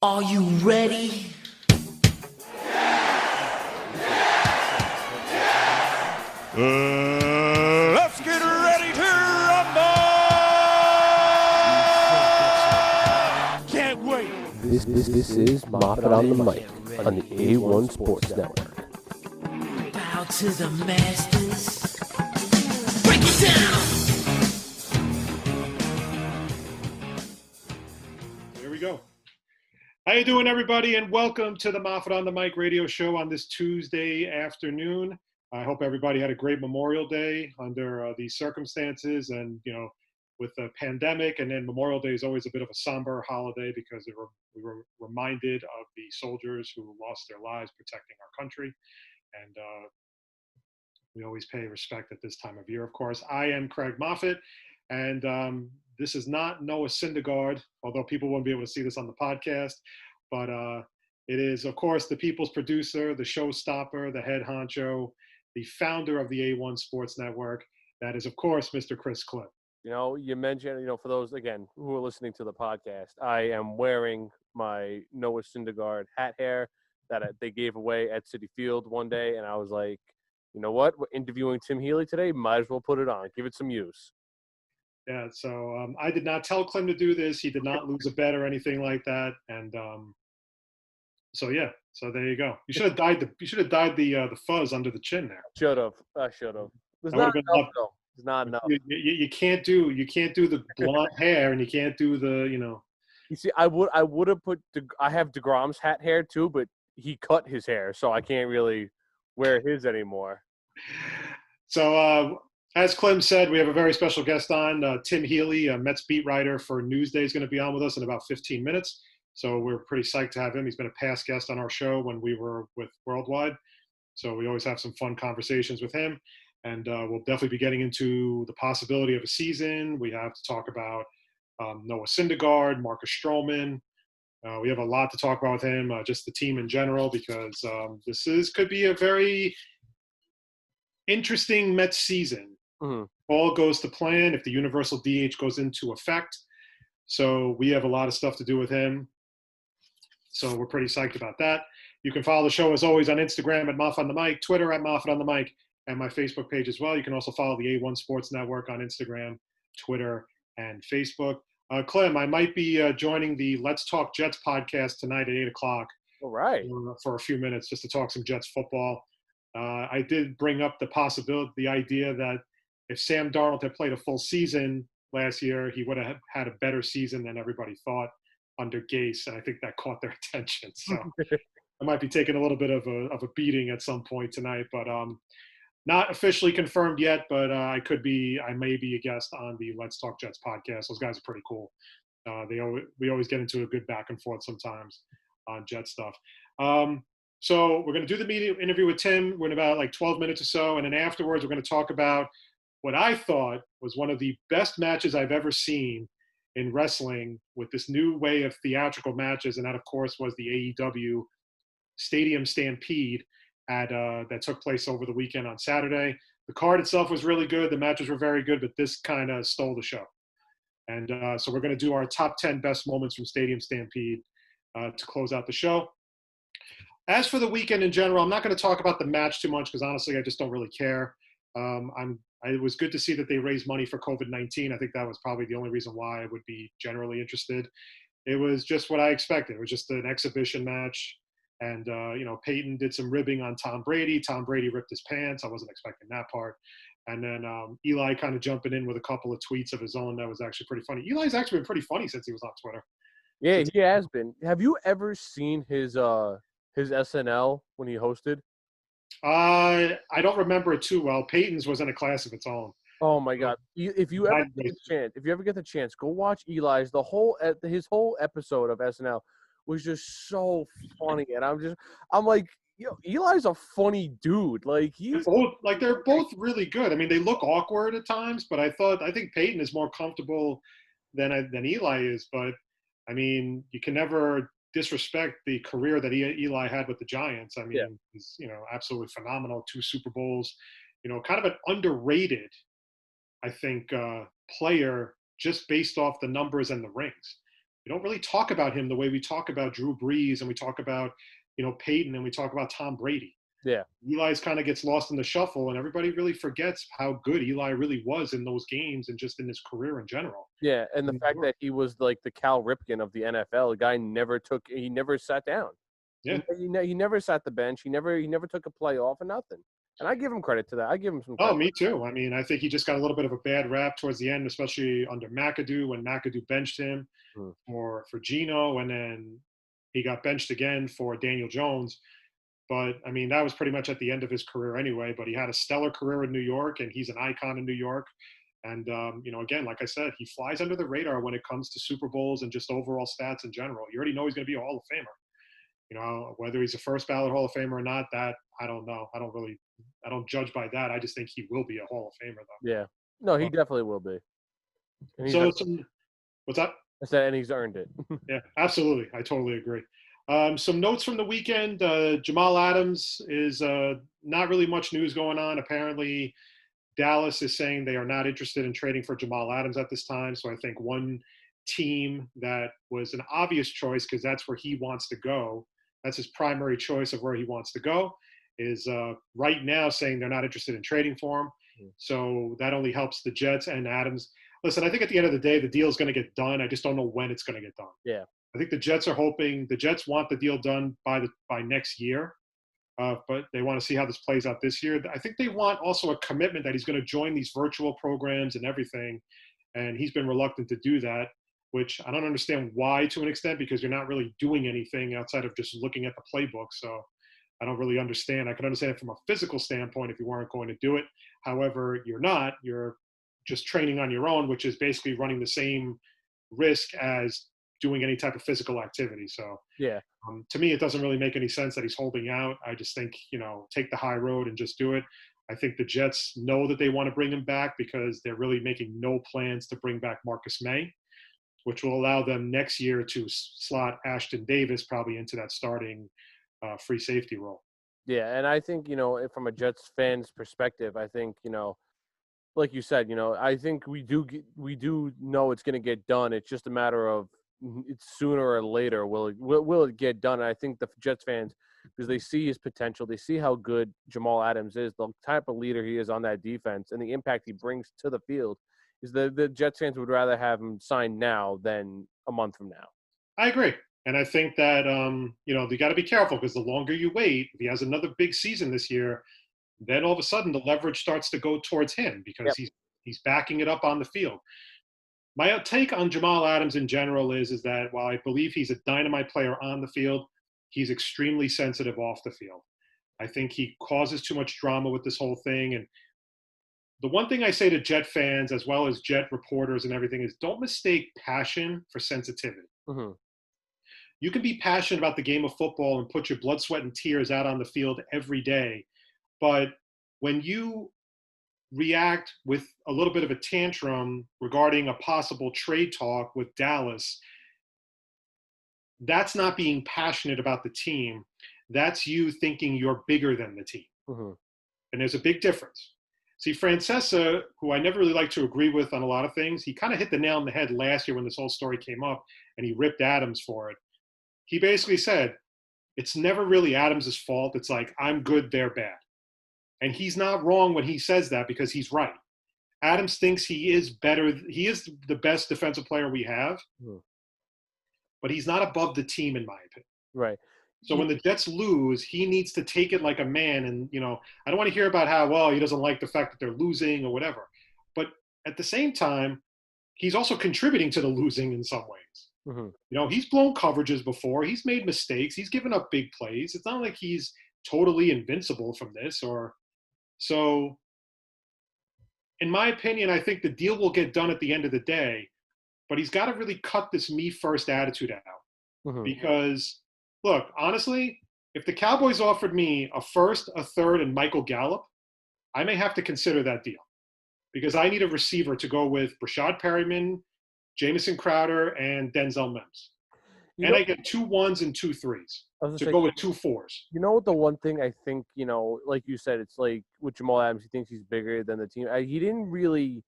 Are you ready? Let's get ready to rumble! Can't wait! This is Moffett on the mic on the A1 Sports Network. Bow to the masters. Break it down! Here we go. How you doing, everybody? And welcome to the Moffett on the Mic radio show on this Tuesday afternoon. I hope everybody had a great Memorial Day under these circumstances, and with the pandemic, and then Memorial Day is always a bit of a somber holiday because we were reminded of the soldiers who lost their lives protecting our country, and we always pay respect at this time of year. Of course, I am Craig Moffett, and this is not Noah Syndergaard, although people won't be able to see this on the podcast, but it is, of course, the people's producer, the showstopper, the head honcho, the founder of the A1 Sports Network. That is, of course, Mr. Chris Clip. You mentioned, for those, again, who are listening to the podcast, I am wearing my Noah Syndergaard hat hair that they gave away at Citi Field one day, and I was like, you know what? We're interviewing Tim Healey today. Might as well put it on. Give it some use. Yeah, so I did not tell Clem to do this. He did not lose a bet or anything like that, and so there you go. You should have dyed the fuzz under the chin there. I should have. It's That not would've been enough, lovely. though. It's not enough. You can't do the blonde hair, and you can't do the You see, I would have put. I have DeGrom's hat hair too, but he cut his hair, so I can't really wear his anymore. So, as Clem said, we have a very special guest on. Tim Healey, a Mets beat writer for Newsday, is going to be on with us in about 15 minutes. So we're pretty psyched to have him. He's been a past guest on our show when we were with Worldwide. So we always have some fun conversations with him. And we'll definitely be getting into the possibility of a season. We have to talk about Noah Syndergaard, Marcus Stroman. We have a lot to talk about with him, just the team in general, because could be a very interesting Mets season. Mm-hmm. All goes to plan if the universal DH goes into effect. So we have a lot of stuff to do with him. So we're pretty psyched about that. You can follow the show, as always, on Instagram at Moffett on the Mic, Twitter at Moffett on the Mic, and my Facebook page as well. You can also follow the A1 Sports Network on Instagram, Twitter, and Facebook. Clem, I might be joining the Let's Talk Jets podcast tonight at 8 o'clock. All right. For a few minutes just to talk some Jets football. I did bring up the idea that if Sam Darnold had played a full season last year, he would have had a better season than everybody thought under Gase, and I think that caught their attention. So I might be taking a little bit of a beating at some point tonight, but not officially confirmed yet, but I may be a guest on the Let's Talk Jets podcast. Those guys are pretty cool. We always get into a good back and forth sometimes on Jet stuff. So we're going to do the media interview with Tim. We're in about like 12 minutes or so, and then afterwards we're going to talk about what I thought was one of the best matches I've ever seen in wrestling with this new way of theatrical matches, and that, of course, was the AEW Stadium Stampede that took place over the weekend on Saturday. The card itself was really good. The matches were very good, but this kind of stole the show. And so we're going to do our top 10 best moments from Stadium Stampede to close out the show. As for the weekend in general, I'm not going to talk about the match too much because, honestly, I just don't really care. It was good to see that they raised money for COVID-19. I think that was probably the only reason why I would be generally interested. It was just what I expected. It was just an exhibition match. And, Peyton did some ribbing on Tom Brady. Tom Brady ripped his pants. I wasn't expecting that part. And then Eli kind of jumping in with a couple of tweets of his own. That was actually pretty funny. Eli's actually been pretty funny since he was on Twitter. Yeah, he has been. Have you ever seen his SNL when he hosted? I don't remember it too well. Peyton's was in a class of its own. Oh my God! If you ever get the chance, go watch Eli's. His whole episode of SNL was just so funny, and I'm like, Eli's a funny dude. Like they're both really good. I mean, they look awkward at times, but I think Peyton is more comfortable than Eli is. But I mean, you can never disrespect the career that Eli had with the Giants. I mean, he's absolutely phenomenal. 2 Super Bowls. Kind of an underrated, I think, player just based off the numbers and the rings. We don't really talk about him the way we talk about Drew Brees and we talk about, Peyton and we talk about Tom Brady. Yeah. Eli's kind of gets lost in the shuffle, and everybody really forgets how good Eli really was in those games and just in his career in general. Yeah, and the fact that he was like the Cal Ripken of the NFL, the guy he never sat down. Yeah. He never sat the bench. He never took a play off or nothing. And I give him credit to that. I give him some credit. Oh, me too. I mean, I think he just got a little bit of a bad rap towards the end, especially under McAdoo when McAdoo benched him for Geno, and then he got benched again for Daniel Jones. But, I mean, that was pretty much at the end of his career anyway. But he had a stellar career in New York, and he's an icon in New York. And, again, like I said, he flies under the radar when it comes to Super Bowls and just overall stats in general. You already know he's going to be a Hall of Famer. Whether he's a first ballot Hall of Famer or not, that I don't know. I don't judge by that. I just think he will be a Hall of Famer, though. Yeah. No, he definitely will be. What's that? I said, and he's earned it. Yeah, absolutely. I totally agree. Some notes from the weekend. Jamal Adams is not really much news going on. Apparently, Dallas is saying they are not interested in trading for Jamal Adams at this time. So I think one team that was an obvious choice because that's where he wants to go. That's his primary choice of where he wants to go is right now saying they're not interested in trading for him. So that only helps the Jets and Adams. Listen, I think at the end of the day, the deal is going to get done. I just don't know when it's going to get done. Yeah. I think the Jets want the deal done by next year, but they want to see how this plays out this year. I think they want also a commitment that he's going to join these virtual programs and everything, and he's been reluctant to do that, which I don't understand why to an extent because you're not really doing anything outside of just looking at the playbook. So I don't really understand. I can understand it from a physical standpoint if you weren't going to do it. However, you're just training on your own, which is basically running the same risk as doing any type of physical activity. So yeah, to me, it doesn't really make any sense that he's holding out. I just think, take the high road and just do it. I think the Jets know that they want to bring him back because they're really making no plans to bring back Marcus May, which will allow them next year to slot Ashton Davis probably into that starting free safety role. Yeah, and I think, from a Jets fan's perspective, I think, like you said, I think we do know it's going to get done. It's just a matter of it's sooner or later will it get done. And I think the Jets fans, because they see his potential, they see how good Jamal Adams is, the type of leader he is on that defense, and the impact he brings to the field, is the Jets fans would rather have him signed now than a month from now. I agree. And I think that, you got to be careful because the longer you wait, if he has another big season this year, then all of a sudden the leverage starts to go towards him because he's backing it up on the field. My take on Jamal Adams in general is that while I believe he's a dynamite player on the field, he's extremely sensitive off the field. I think he causes too much drama with this whole thing. And the one thing I say to Jet fans as well as Jet reporters and everything is don't mistake passion for sensitivity. Mm-hmm. You can be passionate about the game of football and put your blood, sweat, and tears out on the field every day. But when you react with a little bit of a tantrum regarding a possible trade talk with Dallas, that's not being passionate about the team. That's you thinking you're bigger than the team. Mm-hmm. And there's a big difference. See, Francesa, who I never really like to agree with on a lot of things, he kind of hit the nail on the head last year when this whole story came up, and he ripped Adams for it. He basically said, it's never really Adams' fault. It's like, I'm good, they're bad. And he's not wrong when he says that because he's right. Adams thinks he is better. He is the best defensive player we have, but he's not above the team, in my opinion. Right. So when the Jets lose, he needs to take it like a man. And, I don't want to hear about how, well, he doesn't like the fact that they're losing or whatever. But at the same time, he's also contributing to the losing in some ways. Mm-hmm. He's blown coverages before. He's made mistakes. He's given up big plays. It's not like he's totally invincible from this So, in my opinion, I think the deal will get done at the end of the day, but he's got to really cut this me-first attitude out. Because, look, honestly, if the Cowboys offered me a first, a third, and Michael Gallup, I may have to consider that deal. Because I need a receiver to go with Brashad Perryman, Jamison Crowder, and Denzel Mims. I get 2 1s and 2 3s to go with 2 4s. You know what? The one thing I think, like you said, it's like with Jamal Adams, he thinks he's bigger than the team. He didn't really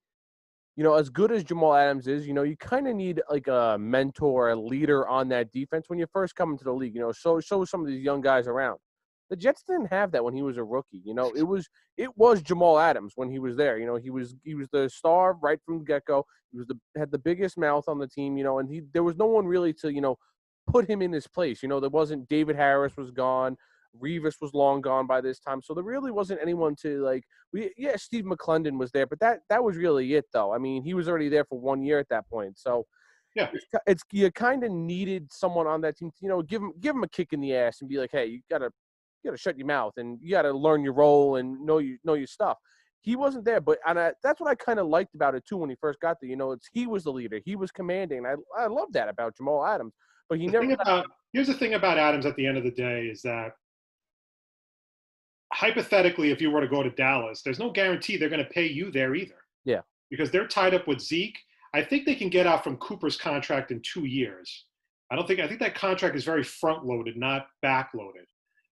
as good as Jamal Adams is, you kind of need like a mentor, a leader on that defense when you first come into the league. Show some of these young guys around. The Jets didn't have that when he was a rookie. It was Jamal Adams when he was there. He was the star right from the get go. Had the biggest mouth on the team. And there was no one really to put him in his place. There wasn't. David Harris was gone. Revis was long gone by this time, so there really wasn't anyone to like. Steve McClendon was there, but that was really it, though. I mean, he was already there for 1 year at that point, so Yeah. it's you kind of needed someone on that team to give him a kick in the ass and be like, hey, you gotta shut your mouth and you gotta learn your role and know your stuff. He wasn't there, but that's what I kind of liked about it too when he first got there. He was the leader, he was commanding. I love that about Jamal Adams, but Here's the thing about Adams at the end of the day is that hypothetically, if you were to go to Dallas, there's no guarantee they're going to pay you there either. Yeah. Because they're tied up with Zeke. I think they can get out from Cooper's contract in 2 years. I think that contract is very front loaded, not back loaded.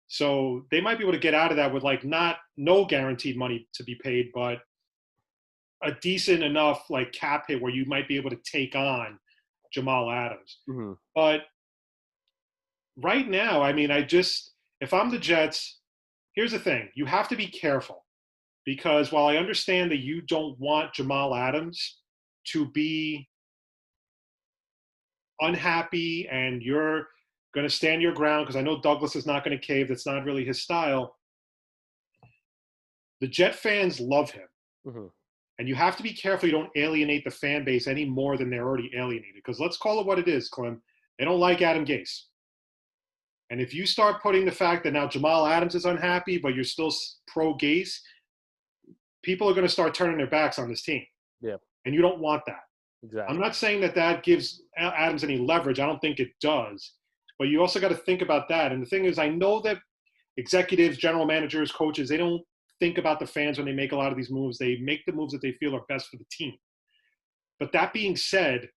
So they might be able to get out of that with like no guaranteed money to be paid, but a decent enough like cap hit where you might be able to take on Jamal Adams. Mm-hmm. But right now, I mean, if I'm the Jets, here's the thing. You have to be careful because while I understand that you don't want Jamal Adams to be unhappy and you're going to stand your ground because I know Douglas is not going to cave. That's not really his style. The Jet fans love him. Mm-hmm. And you have to be careful you don't alienate the fan base any more than they're already alienated. Because let's call it what it is, Clem. They don't like Adam Gase. And if you start putting the fact that now Jamal Adams is unhappy, but you're still pro-Gase, people are going to start turning their backs on this team. Yeah. And you don't want that. Exactly. I'm not saying that gives Adams any leverage. I don't think it does. But you also got to think about that. And the thing is, I know that executives, general managers, coaches, they don't think about the fans when they make a lot of these moves. They make the moves that they feel are best for the team. But that being said,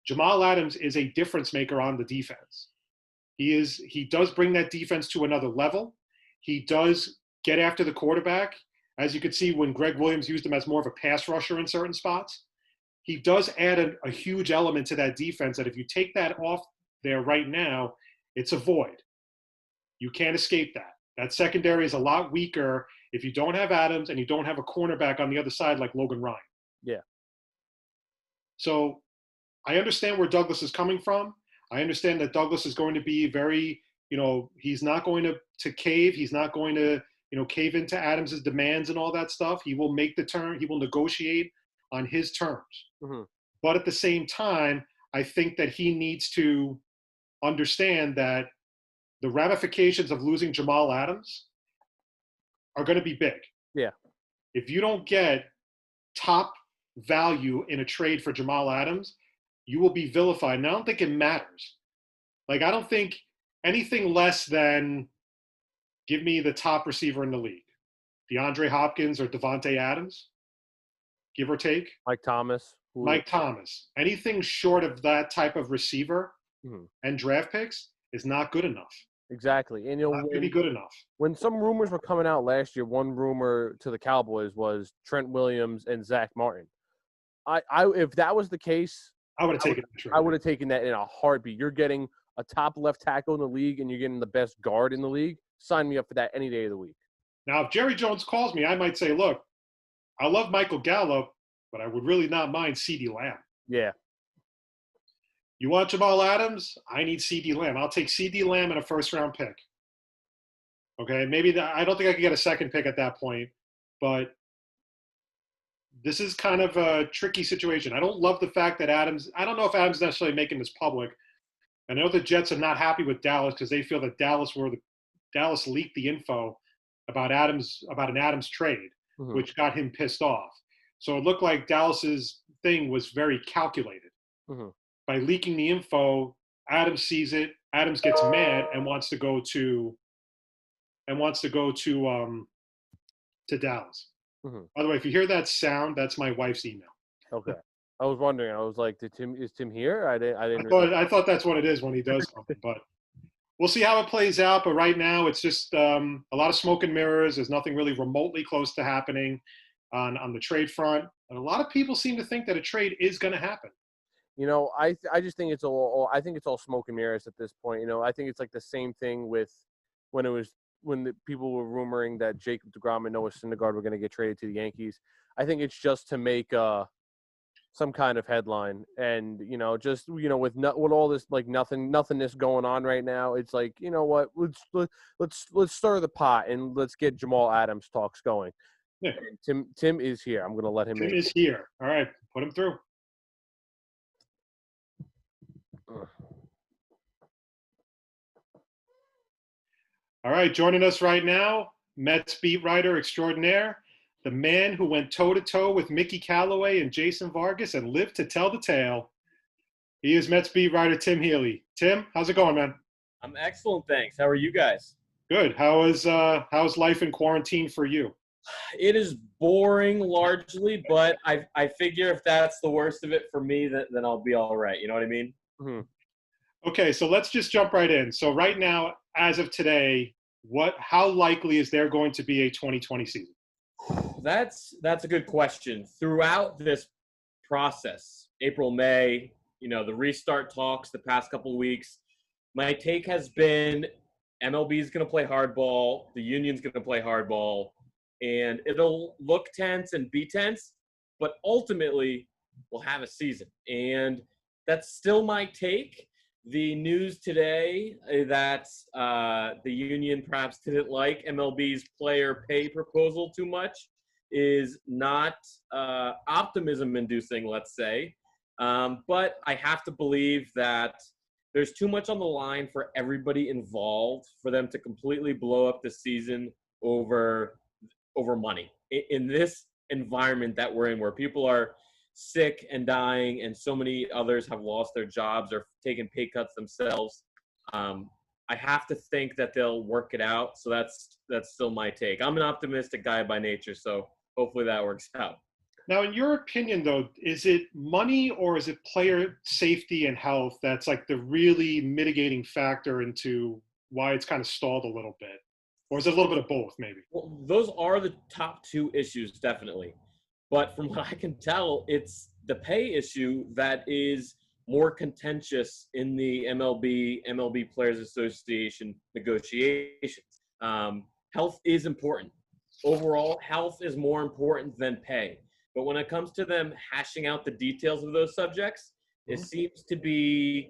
Jamal Adams is a difference maker on the defense. He does bring that defense to another level. He does get after the quarterback. As you could see when Greg Williams used him as more of a pass rusher in certain spots. He does add a huge element to that defense that if you take that off there right now, it's a void. You can't escape that. That secondary is a lot weaker if you don't have Adams and you don't have a cornerback on the other side like Logan Ryan. Yeah. So I understand where Douglas is coming from. I understand that Douglas is going to be very, he's not going to cave. He's not going to, cave into Adams's demands and all that stuff. He will make the turn. He will negotiate on his terms. Mm-hmm. But at the same time, I think that he needs to understand that the ramifications of losing Jamal Adams are going to be big. Yeah. If you don't get top value in a trade for Jamal Adams, you will be vilified. And I don't think it matters. Like, I don't think anything less than give me the top receiver in the league, DeAndre Hopkins or Devontae Adams, give or take. Mike Thomas. Anything short of that type of receiver mm-hmm. and draft picks is not good enough. Exactly. And not really good enough. When some rumors were coming out last year, one rumor to the Cowboys was Trent Williams and Zach Martin. If that was the case, I would have taken I would have taken that in a heartbeat. You're getting a top left tackle in the league and you're getting the best guard in the league. Sign me up for that any day of the week. Now, if Jerry Jones calls me, I might say, look, I love Michael Gallup, but I would really not mind CeeDee Lamb. Yeah. You want Jamal Adams? I need CeeDee Lamb. I'll take CeeDee Lamb and a first-round pick. Okay, I don't think I could get a second pick at that point, but this is kind of a tricky situation. I don't love the fact that I don't know if Adams is necessarily making this public. I know the Jets are not happy with Dallas because they feel that Dallas leaked the info about an Adams trade, mm-hmm. which got him pissed off. So it looked like Dallas's thing was very calculated. Mm-hmm. By leaking the info, Adams sees it. Adams gets mad and wants to go to Dallas. Mm-hmm. By the way, if you hear that sound, that's my wife's email. Okay. I was wondering. I was like, is Tim here? I thought that's what it is when he does something, but we'll see how it plays out. But right now, it's just a lot of smoke and mirrors. There's nothing really remotely close to happening on the trade front. But a lot of people seem to think that a trade is going to happen. You know, I just think it's all smoke and mirrors at this point. You know, I think it's like the same thing with when the people were rumoring that Jacob deGrom and Noah Syndergaard were going to get traded to the Yankees. I think it's just to make some kind of headline, and with all this like nothingness going on right now, it's like, you know what, let's stir the pot and let's get Jamal Adams talks going. Yeah. Tim is here. I'm going to let him in. Tim is here. All right, put him through. All right, joining us right now, Mets beat writer extraordinaire, the man who went toe-to-toe with Mickey Callaway and Jason Vargas and lived to tell the tale. He is Mets beat writer Tim Healey. Tim, how's it going, man? I'm excellent, thanks. How are you guys? Good. How's life in quarantine for you? It is boring largely, but I figure if that's the worst of it for me, then I'll be all right. You know what I mean? Mm-hmm. Okay, so let's just jump right in. So right now, as of today, how likely is there going to be a 2020 season? That's a good question. Throughout this process, April, May, the restart talks the past couple of weeks, my take has been MLB is going to play hardball, the union's going to play hardball, and it'll look tense and be tense, but ultimately we'll have a season. And that's still my take. The news today that the union perhaps didn't like MLB's player pay proposal too much is not optimism-inducing, let's say. But I have to believe that there's too much on the line for everybody involved for them to completely blow up the season over money. In this environment that we're in, where people are sick and dying and so many others have lost their jobs or taken pay cuts themselves, I have to think that they'll work it out. So that's still my take. I'm an optimistic guy by nature, so hopefully that works out. Now, in your opinion, though, is it money or is it player safety and health that's like the really mitigating factor into why it's kind of stalled a little bit? Or is it a little bit of both, maybe? Well, those are the top two issues, definitely. But from what I can tell, it's the pay issue that is more contentious in the MLB Players Association negotiations. Health is important. Overall, health is more important than pay. But when it comes to them hashing out the details of those subjects, there seems to be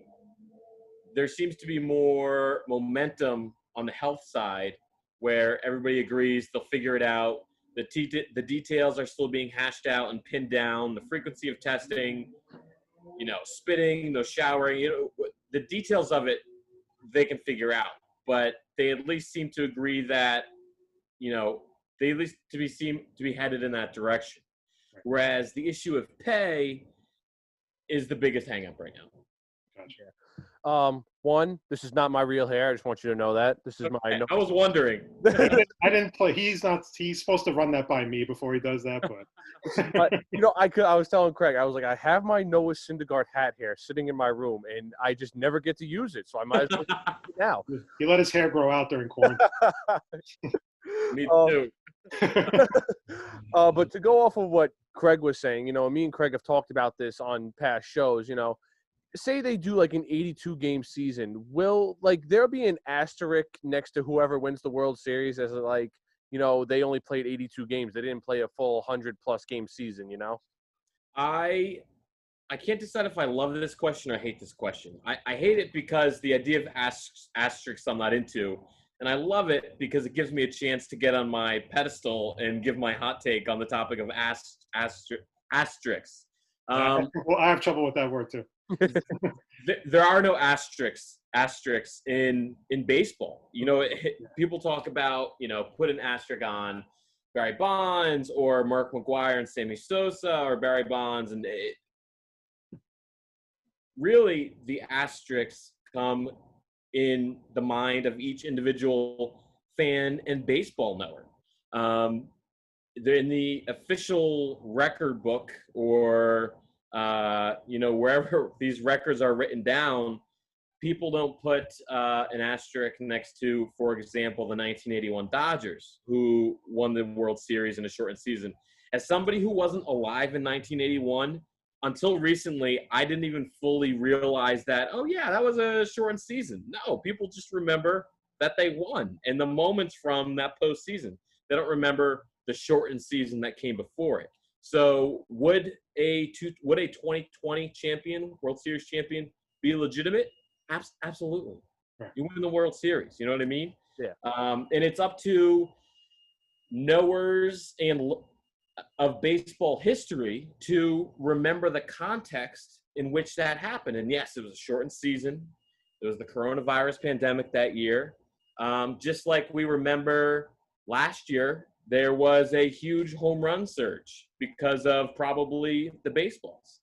more momentum on the health side, where everybody agrees they'll figure it out. The details are still being hashed out and pinned down. The frequency of testing, spitting, no showering, the details of it, they can figure out. But they at least seem to agree that, they at least seem to be headed in that direction. Whereas the issue of pay is the biggest hang-up right now. Gotcha. One, this is not my real hair. I just want you to know that. This is my. I was wondering. I didn't play. He's supposed to run that by me before he does that, but. But, I was telling Craig, I was like, I have my Noah Syndergaard hat here sitting in my room, and I just never get to use it, so I might as well use it now. He let his hair grow out during quarantine. Me too. But to go off of what Craig was saying, me and Craig have talked about this on past shows, say they do like an 82-game season, will there be an asterisk next to whoever wins the World Series as they only played 82 games. They didn't play a full 100-plus game season, I can't decide if I love this question or hate this question. I hate it because the idea of asterisks I'm not into, and I love it because it gives me a chance to get on my pedestal and give my hot take on the topic of asterisks. Well, I have trouble with that word too. There are no asterisks in baseball. People talk about, put an asterisk on Barry Bonds or Mark McGwire and Sammy Sosa or Barry Bonds. And really the asterisks come in the mind of each individual fan and baseball knower. They're in the official record book or wherever these records are written down, people don't put an asterisk next to, for example, the 1981 Dodgers, who won the World Series in a shortened season. As somebody who wasn't alive in 1981, until recently, I didn't even fully realize that, oh, yeah, that was a shortened season. No, people just remember that they won and the moments from that postseason. They don't remember the shortened season that came before it. So would a 2020 champion, World Series champion, be legitimate? Absolutely. Right. You win the World Series. You know what I mean? Yeah. And it's up to knowers of baseball history to remember the context in which that happened. And yes, it was a shortened season. It was the coronavirus pandemic that year. Just like we remember last year, there was a huge home run surge because of probably the baseballs.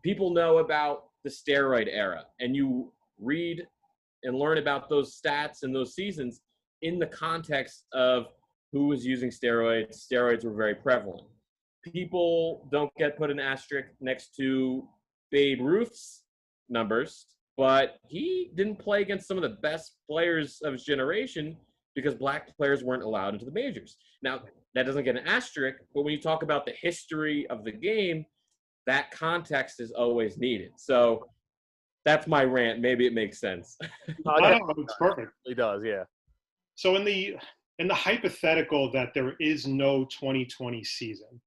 People know about the steroid era, and you read and learn about those stats and those seasons in the context of who was using steroids. Steroids were very prevalent. People don't get put an asterisk next to Babe Ruth's numbers, but he didn't play against some of the best players of his generation because black players weren't allowed into the majors. Now, that doesn't get an asterisk, but when you talk about the history of the game, that context is always needed. So that's my rant. Maybe it makes sense. No, it's perfect. It does, yeah. So in the hypothetical that there is no 2020 season,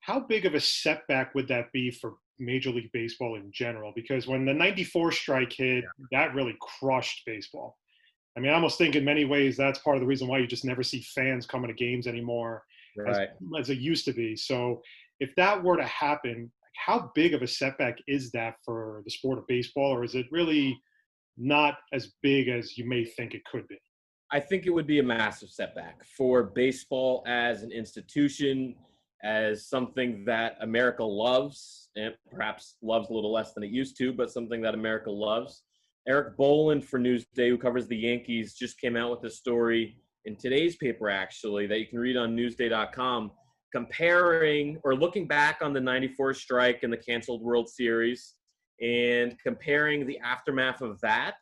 how big of a setback would that be for Major League Baseball in general? Because when the 94 strike hit, that really crushed baseball. I mean, I almost think in many ways that's part of the reason why you just never see fans coming to games anymore as it used to be. So if that were to happen, how big of a setback is that for the sport of baseball, or is it really not as big as you may think it could be? I think it would be a massive setback for baseball as an institution, as something that America loves, and perhaps loves a little less than it used to, but something that America loves. Eric Boland for Newsday, who covers the Yankees, just came out with a story in today's paper, actually, that you can read on Newsday.com, comparing or looking back on the 94 strike and the canceled World Series and comparing the aftermath of that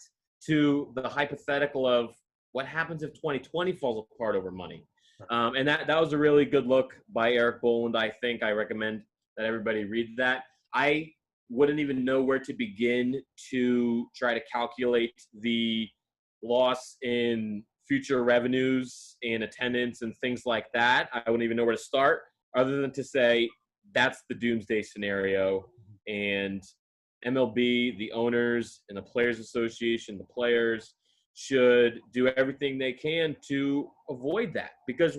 to the hypothetical of what happens if 2020 falls apart over money. And that was a really good look by Eric Boland. I think I recommend that everybody read that. I wouldn't even know where to begin to try to calculate the loss in future revenues and attendance and things like that. I wouldn't even know where to start other than to say that's the doomsday scenario. And MLB, the owners, and the Players Association, the players should do everything they can to avoid that. Because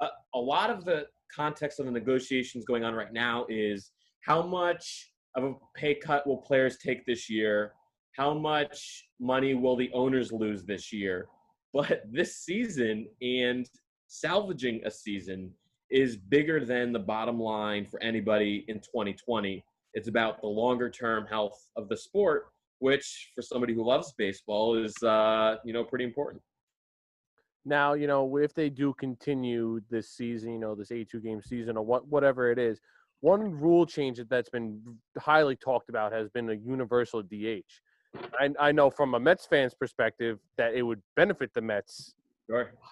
a lot of the context of the negotiations going on right now is how much of a pay cut will players take this year? How much money will the owners lose this year? But this season and salvaging a season is bigger than the bottom line for anybody in 2020. It's about the longer-term health of the sport, which for somebody who loves baseball is, pretty important. Now, if they do continue this season, this 82-game season or whatever it is, one rule change that's been highly talked about has been a universal DH. I know from a Mets fan's perspective that it would benefit the Mets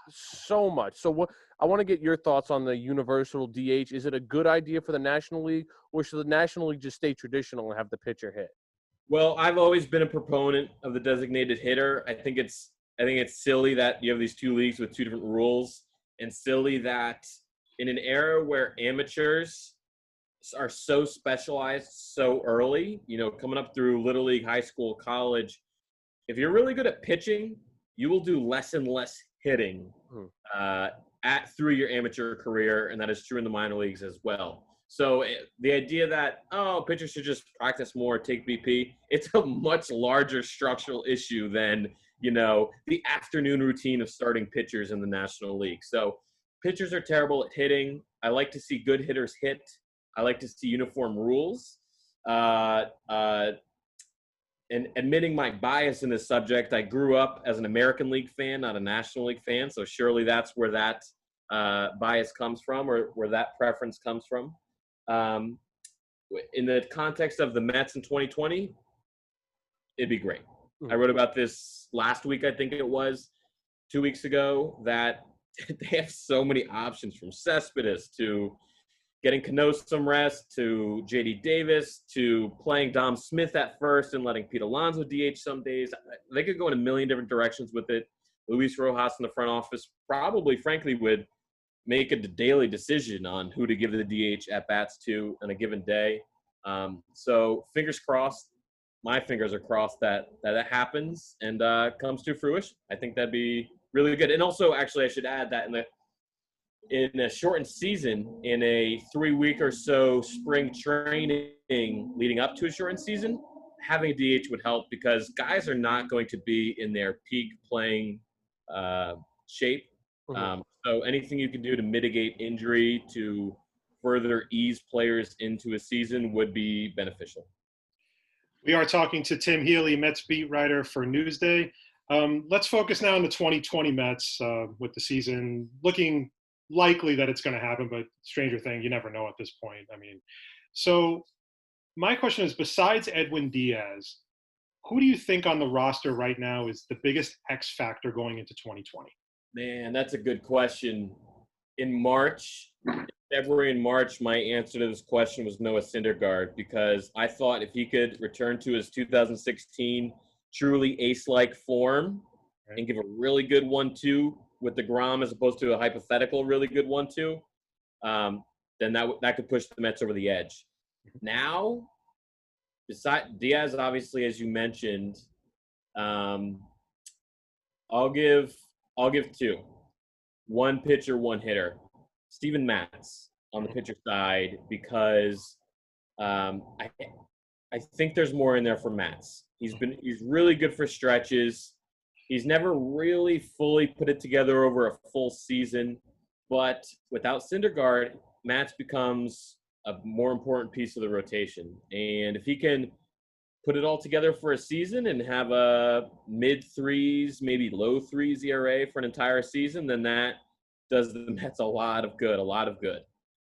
so much. So I want to get your thoughts on the universal DH. Is it a good idea for the National League, or should the National League just stay traditional and have the pitcher hit? Well, I've always been a proponent of the designated hitter. I think it's silly that you have these two leagues with two different rules, and silly that in an era where amateurs are so specialized so early, coming up through Little League, high school, college, if you're really good at pitching, you will do less and less hitting through your amateur career, and that is true in the minor leagues as well. So the idea that, pitchers should just practice more, take BP, it's a much larger structural issue than, the afternoon routine of starting pitchers in the National League. So pitchers are terrible at hitting. I like to see good hitters hit. I like to see uniform rules. And admitting my bias in this subject, I grew up as an American League fan, not a National League fan. So surely that's where that bias comes from, or where that preference comes from. In the context of the Mets in 2020, it'd be great. I wrote about this last week, I think it was, 2 weeks ago, that they have so many options, from Cespedes to getting Cano some rest, to J.D. Davis, to playing Dom Smith at first and letting Pete Alonso DH some days. They could go in a million different directions with it. Luis Rojas in the front office probably, frankly, would make a daily decision on who to give the DH at-bats to on a given day. So fingers crossed. My fingers are crossed that happens and comes to fruition. I think that'd be really good. And also, actually, I should add that in a shortened season, in a 3-week or so spring training leading up to a shortened season, having a DH would help, because guys are not going to be in their peak playing shape. So anything you can do to mitigate injury, to further ease players into a season, would be beneficial. We are talking to Tim Healey, Mets beat writer for Newsday. Let's focus now on the 2020 Mets with the season looking likely that it's going to happen, but stranger thing, you never know at this point. I mean, so my question is, besides Edwin Diaz, who do you think on the roster right now is the biggest X factor going into 2020? Man, that's a good question. February and March, my answer to this question was Noah Syndergaard, because I thought if he could return to his 2016 truly ace-like form and give a really good 1-2 with DeGrom as opposed to a hypothetical really good 1-2, then that could push the Mets over the edge. Now, besides Diaz, obviously, as you mentioned, I'll give two. One pitcher, one hitter. Steven Matz on the pitcher side, because I think there's more in there for Matz. He's really good for stretches. He's never really fully put it together over a full season, but without Syndergaard, Matz becomes a more important piece of the rotation. And if he can put it all together for a season and have a mid-3s, maybe low-3s ERA for an entire season, then that does the Mets a lot of good.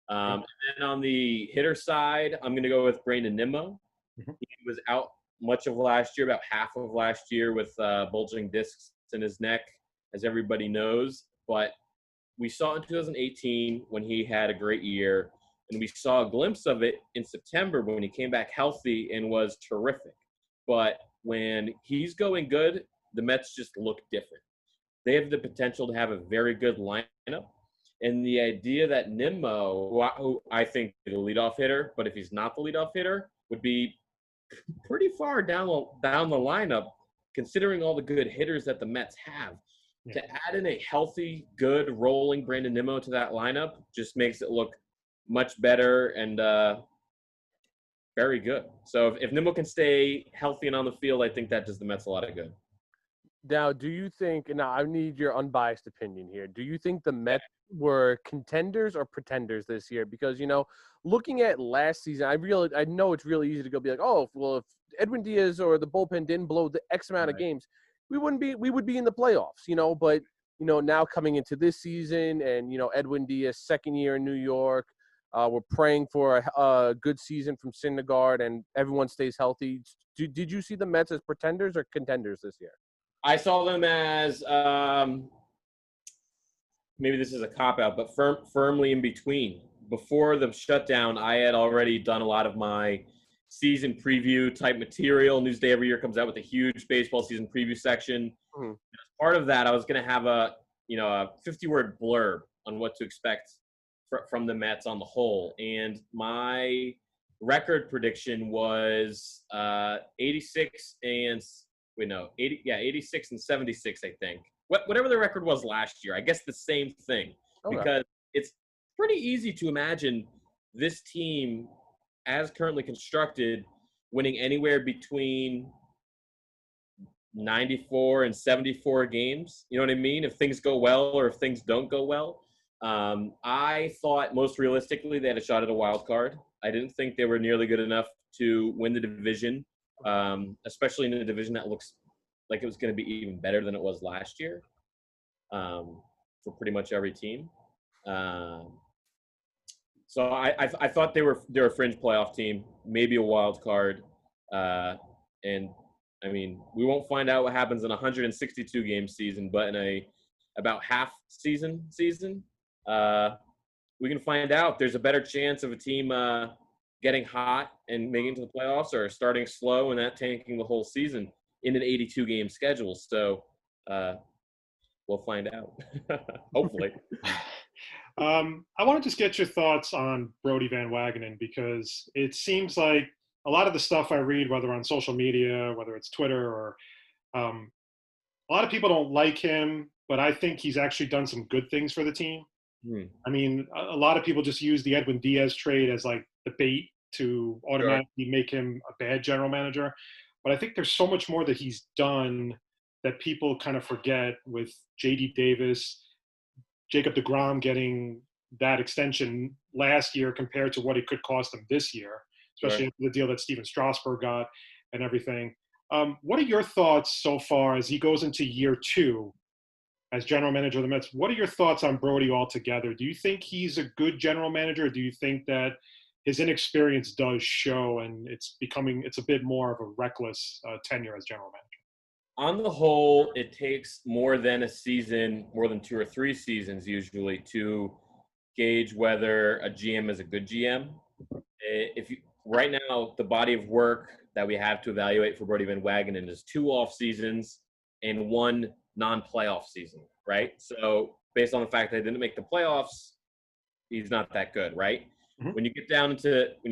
And then on the hitter side, I'm going to go with Brandon Nimmo. He was out much of last year, about half of last year, with bulging discs in his neck, as everybody knows. But we saw in 2018 when he had a great year, and we saw a glimpse of it in September when he came back healthy and was terrific. But when he's going good, the Mets just look different. They have the potential to have a very good lineup. And the idea that Nimmo, who I think is a leadoff hitter, but if he's not the leadoff hitter, would be pretty far down the lineup, considering all the good hitters that the Mets have. Yeah. To add in a healthy, good, rolling Brandon Nimmo to that lineup just makes it look much better and very good. So if Nimmo can stay healthy and on the field, I think that does the Mets a lot of good. Now, do you think, and I need your unbiased opinion here, do you think the Mets were contenders or pretenders this year? Because, looking at last season, I know it's really easy to go be like, oh, well, if Edwin Diaz or the bullpen didn't blow the X amount of games, we would be in the playoffs, but, now coming into this season and, Edwin Diaz, second year in New York, we're praying for a good season from Syndergaard and everyone stays healthy. Did you see the Mets as pretenders or contenders this year? I saw them as maybe this is a cop-out, but firmly in between. Before the shutdown, I had already done a lot of my season preview type material. Newsday every year comes out with a huge baseball season preview section. Mm-hmm. As part of that, I was going to have a 50-word blurb on what to expect from the Mets on the whole. And my record prediction was 86 and 76, I think. Whatever the record was last year, I guess the same thing. Okay. Because it's pretty easy to imagine this team, as currently constructed, winning anywhere between 94 and 74 games. You know what I mean? If things go well or if things don't go well. I thought most realistically they had a shot at a wild card. I didn't think they were nearly good enough to win the division. Especially in a division that looks like it was going to be even better than it was last year for pretty much every team. So I thought they're a fringe playoff team, maybe a wild card. And I mean, we won't find out what happens in a 162 game season, but in a about half season, we can find out there's a better chance of a team getting hot and making it to the playoffs or starting slow and that tanking the whole season in an 82-game schedule. So we'll find out, hopefully. I want to just get your thoughts on Brodie Van Wagenen, because it seems like a lot of the stuff I read, whether on social media, whether it's Twitter, or a lot of people don't like him, but I think he's actually done some good things for the team. I mean, a lot of people just use the Edwin Diaz trade as like the bait to automatically make him a bad general manager. But I think there's so much more that he's done that people kind of forget, with J.D. Davis, Jacob deGrom getting that extension last year compared to what it could cost them this year, especially the deal that Steven Strasburg got and everything. What are your thoughts so far as he goes into year 2 as general manager of the Mets? What are your thoughts on Brodie altogether? Do you think he's a good general manager? Or do you think that his inexperience does show and it's a bit more of a reckless tenure as general manager? On the whole, it takes more than a season, more than 2 or 3 seasons usually, to gauge whether a GM is a good GM. Right now, the body of work that we have to evaluate for Brodie Van Wagenen is 2 off seasons and 1 non-playoff season, right? So based on the fact that he didn't make the playoffs, he's not that good, right? Mm-hmm. When you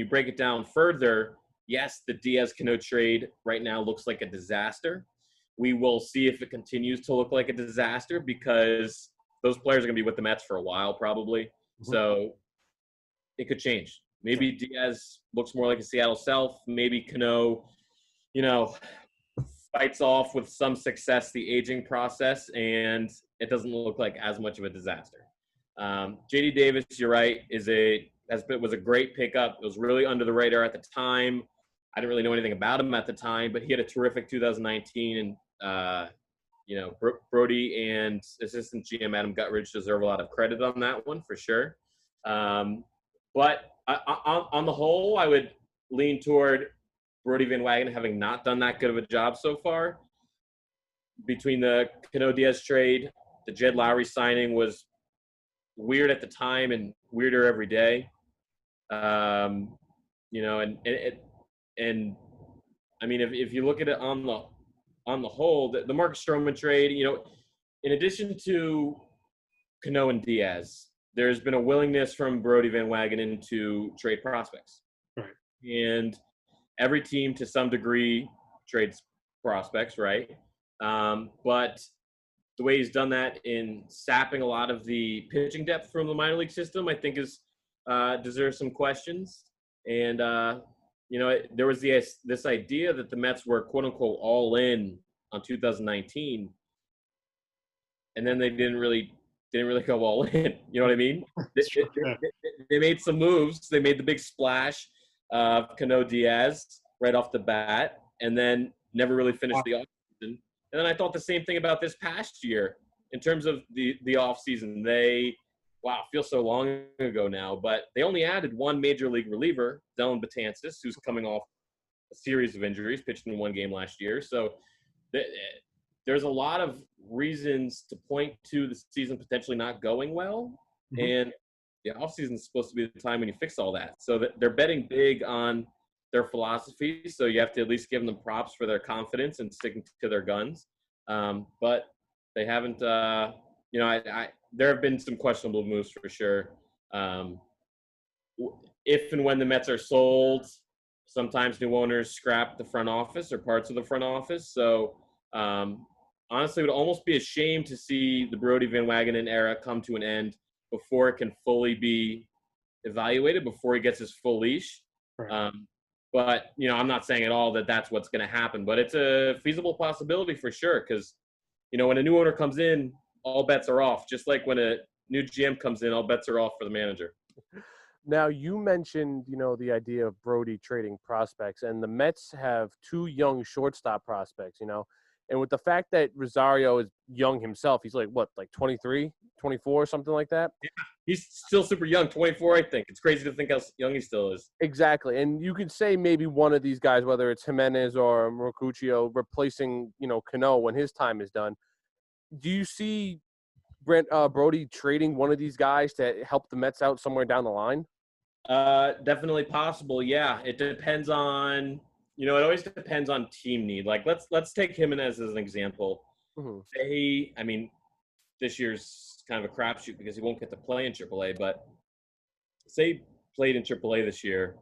break it down further, yes, the Diaz-Cano trade right now looks like a disaster. We will see if it continues to look like a disaster, because those players are going to be with the Mets for a while probably. Mm-hmm. So it could change. Maybe Diaz looks more like a Seattle South. Maybe Cano, fights off with some success the aging process, and it doesn't look like as much of a disaster. J.D. Davis, you're right, was a great pickup. It was really under the radar at the time. I didn't really know anything about him at the time, but he had a terrific 2019, and Brodie and assistant GM Adam Guttridge deserve a lot of credit on that one for sure. But on the whole, I would lean toward Brodie Van Wagenen having not done that good of a job so far. Between the Cano Diaz trade, the Jed Lowry signing was weird at the time and weirder every day. And I mean, if you look at it on the whole, the Marcus Stroman trade, in addition to Cano and Diaz, there's been a willingness from Brodie Van Wagenen to trade prospects. Right. And every team to some degree trades prospects, right? But the way he's done that in sapping a lot of the pitching depth from the minor league system, I think deserves some questions. And, there was this idea that the Mets were quote unquote all in on 2019. And then they didn't really go all in. You know what I mean? They made some moves. They made the big splash of Cano Diaz right off the bat, and then never really finished the offseason. And then I thought the same thing about this past year in terms of the offseason. Feels so long ago now, but they only added 1 major league reliever, Dellin Betances, who's coming off a series of injuries, pitched in 1 game last year. So there's a lot of reasons to point to the season potentially not going well. Mm-hmm. And the offseason is supposed to be the time when you fix all that. So they're betting big on their philosophy. So you have to at least give them props for their confidence and sticking to their guns. But they haven't, there have been some questionable moves for sure. If and when the Mets are sold, sometimes new owners scrap the front office or parts of the front office. So, honestly, it would almost be a shame to see the Brodie Van Wagenen era come to an end before it can fully be evaluated, before he gets his full leash. Right. But, I'm not saying at all that that's what's going to happen, but it's a feasible possibility for sure. Because, when a new owner comes in, all bets are off. Just like when a new GM comes in, all bets are off for the manager. Now, you mentioned, the idea of Brodie trading prospects, and the Mets have 2 young shortstop prospects, and with the fact that Rosario is young himself, he's like 23, 24, something like that? Yeah, he's still super young, 24, I think. It's crazy to think how young he still is. Exactly. And you could say maybe one of these guys, whether it's Jimenez or Mercutio, replacing, Cano when his time is done. Do you see Brody trading one of these guys to help the Mets out somewhere down the line? Definitely possible. Yeah, it depends on, it always depends on team need. Like let's take Jimenez as an example. Mm-hmm. This year's kind of a crapshoot because he won't get to play in AAA, but say he played in AAA this year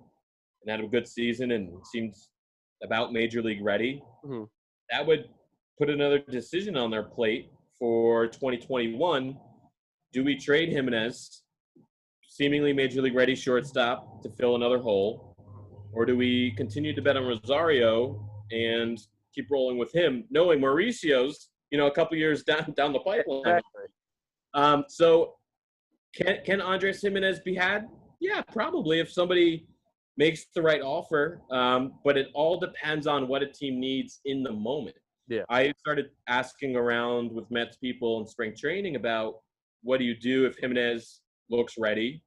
and had a good season and seemed about major league ready. Mm-hmm. That would put another decision on their plate for 2021. Do we trade Jimenez, seemingly major league ready shortstop, to fill another hole, or do we continue to bet on Rosario and keep rolling with him, knowing Mauricio's a couple years down the pipeline? Exactly. So can Andres Jimenez be had? Yeah, probably if somebody makes the right offer. But it all depends on what a team needs in the moment. Yeah. I started asking around with Mets people in spring training about what do you do if Jimenez looks ready,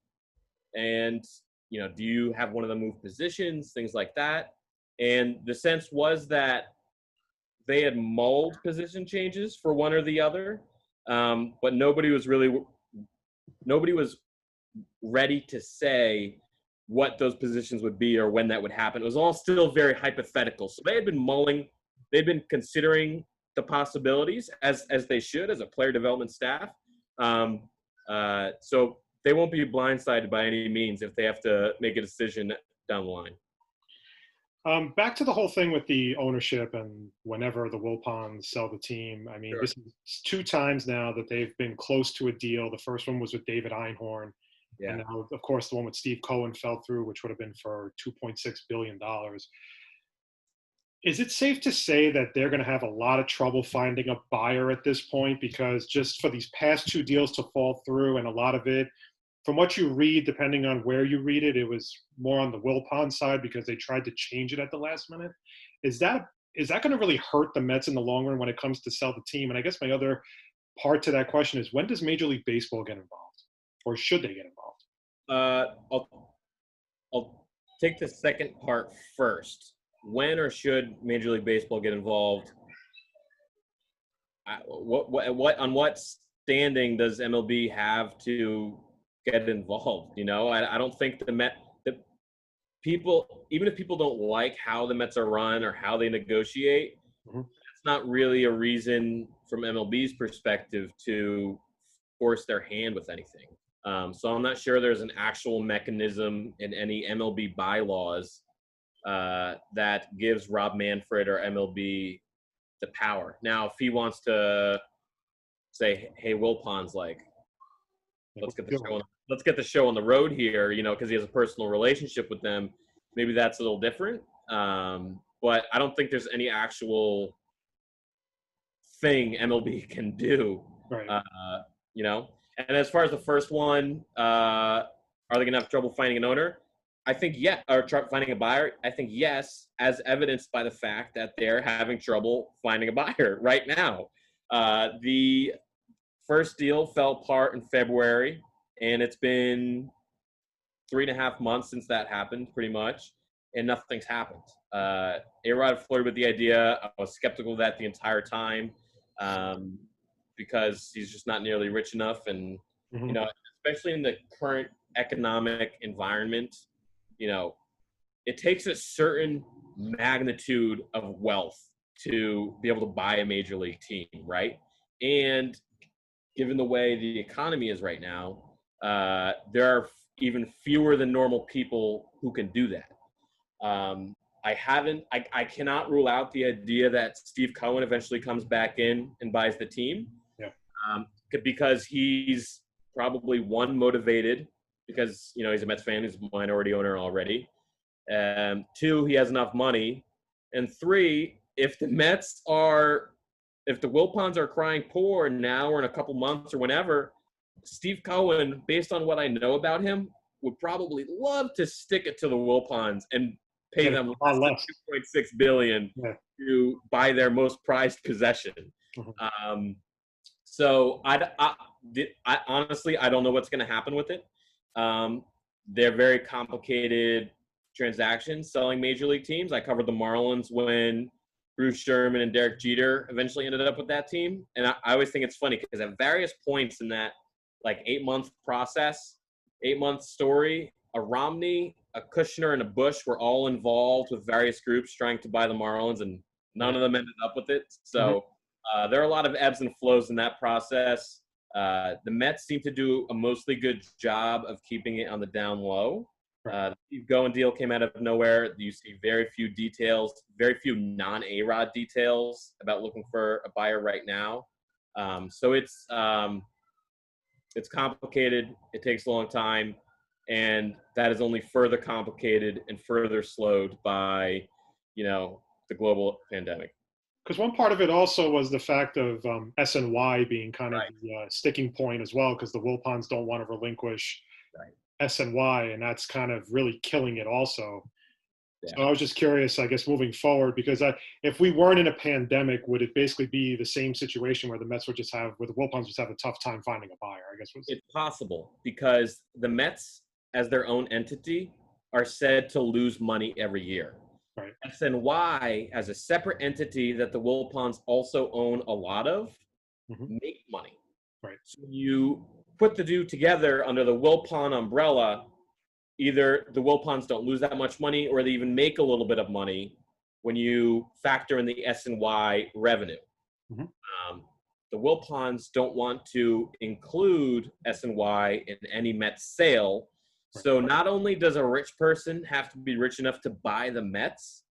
and do you have one of them move positions, things like that. And the sense was that they had mulled position changes for one or the other, but nobody was ready to say what those positions would be or when that would happen. It was all still very hypothetical. So they had been mulling, they'd been considering the possibilities as they should as a player development staff. So they won't be blindsided by any means if they have to make a decision down the line. Back to the whole thing with the ownership and whenever the Wilpons sell the team. I mean, Sure. This is 2 times now that they've been close to a deal. The first one was with David Einhorn. Yeah. And now, of course, the one with Steve Cohen fell through, which would have been for $2.6 billion. Is it safe to say that they're going to have a lot of trouble finding a buyer at this point? Because just for these past 2 deals to fall through, and a lot of it, from what you read, depending on where you read it, it was more on the Wilpon side because they tried to change it at the last minute. Is that going to really hurt the Mets in the long run when it comes to sell the team? And I guess my other part to that question is, when does Major League Baseball get involved, or should they get involved? I'll take the second part first. When or should Major League Baseball get involved? On what standing does MLB have to get involved? I don't think the people, even if people don't like how the Mets are run or how they negotiate, it's not really a reason from MLB's perspective to force their hand with anything. So I'm not sure there's an actual mechanism in any MLB bylaws that gives Rob Manfred or MLB the power. Now, if he wants to say, "Hey, Wilpon's let's get the show on the road here," because he has a personal relationship with them, maybe that's a little different. But I don't think there's any actual thing MLB can do. Right. And as far as the first one, are they going to have trouble finding an owner? I think finding a buyer. I think yes, as evidenced by the fact that they're having trouble finding a buyer right now. The first deal fell apart in February, and it's been 3.5 months since that happened, pretty much, and nothing's happened. A-Rod flirted with the idea. I was skeptical of that the entire time because he's just not nearly rich enough, and especially in the current economic environment, it takes a certain magnitude of wealth to be able to buy a major league team, right? And given the way the economy is right now, there are even fewer than normal people who can do that. I cannot rule out the idea that Steve Cohen eventually comes back in and buys the team. Yeah. Because he's probably motivated because, he's a Mets fan, he's a minority owner already. 2, he has enough money. And 3, if the Wilpons are crying poor now or in a couple months or whenever, Steve Cohen, based on what I know about him, would probably love to stick it to the Wilpons and pay them less than $2.6 billion to buy their most prized possession. So I honestly, I don't know what's going to happen with it. They're very complicated transactions selling major league teams. I covered the Marlins when Bruce Sherman and Derek Jeter eventually ended up with that team. And I always think it's funny because at various points in that like 8-month process, 8-month story, a Romney, a Kushner, and a Bush were all involved with various groups trying to buy the Marlins, and none of them ended up with it. So there are a lot of ebbs and flows in that process. The Mets seem to do a mostly good job of keeping it on the down low. The Steve Cohen deal came out of nowhere. You see very few details, very few non-A-Rod details about looking for a buyer right now. So it's complicated. It takes a long time, and that is only further complicated and further slowed by, the global pandemic. Because one part of it also was the fact of SNY being kind of the sticking point as well, because the Wilpons don't want to relinquish SNY, and that's kind of really killing it also. Yeah. So I was just curious, I guess, moving forward, because if we weren't in a pandemic, would it basically be the same situation where the Mets would where the Wilpons just have a tough time finding a buyer, I guess? It's possible, because the Mets, as their own entity, are said to lose money every year. Right. SNY, as a separate entity that the Wilpons also own a lot of, make money. Right. So you put the two together under the Wilpon umbrella, either the Wilpons don't lose that much money or they even make a little bit of money when you factor in the SNY revenue. The Wilpons don't want to include SNY in any Mets sale. So not only does a rich person have to be rich enough to buy the Mets,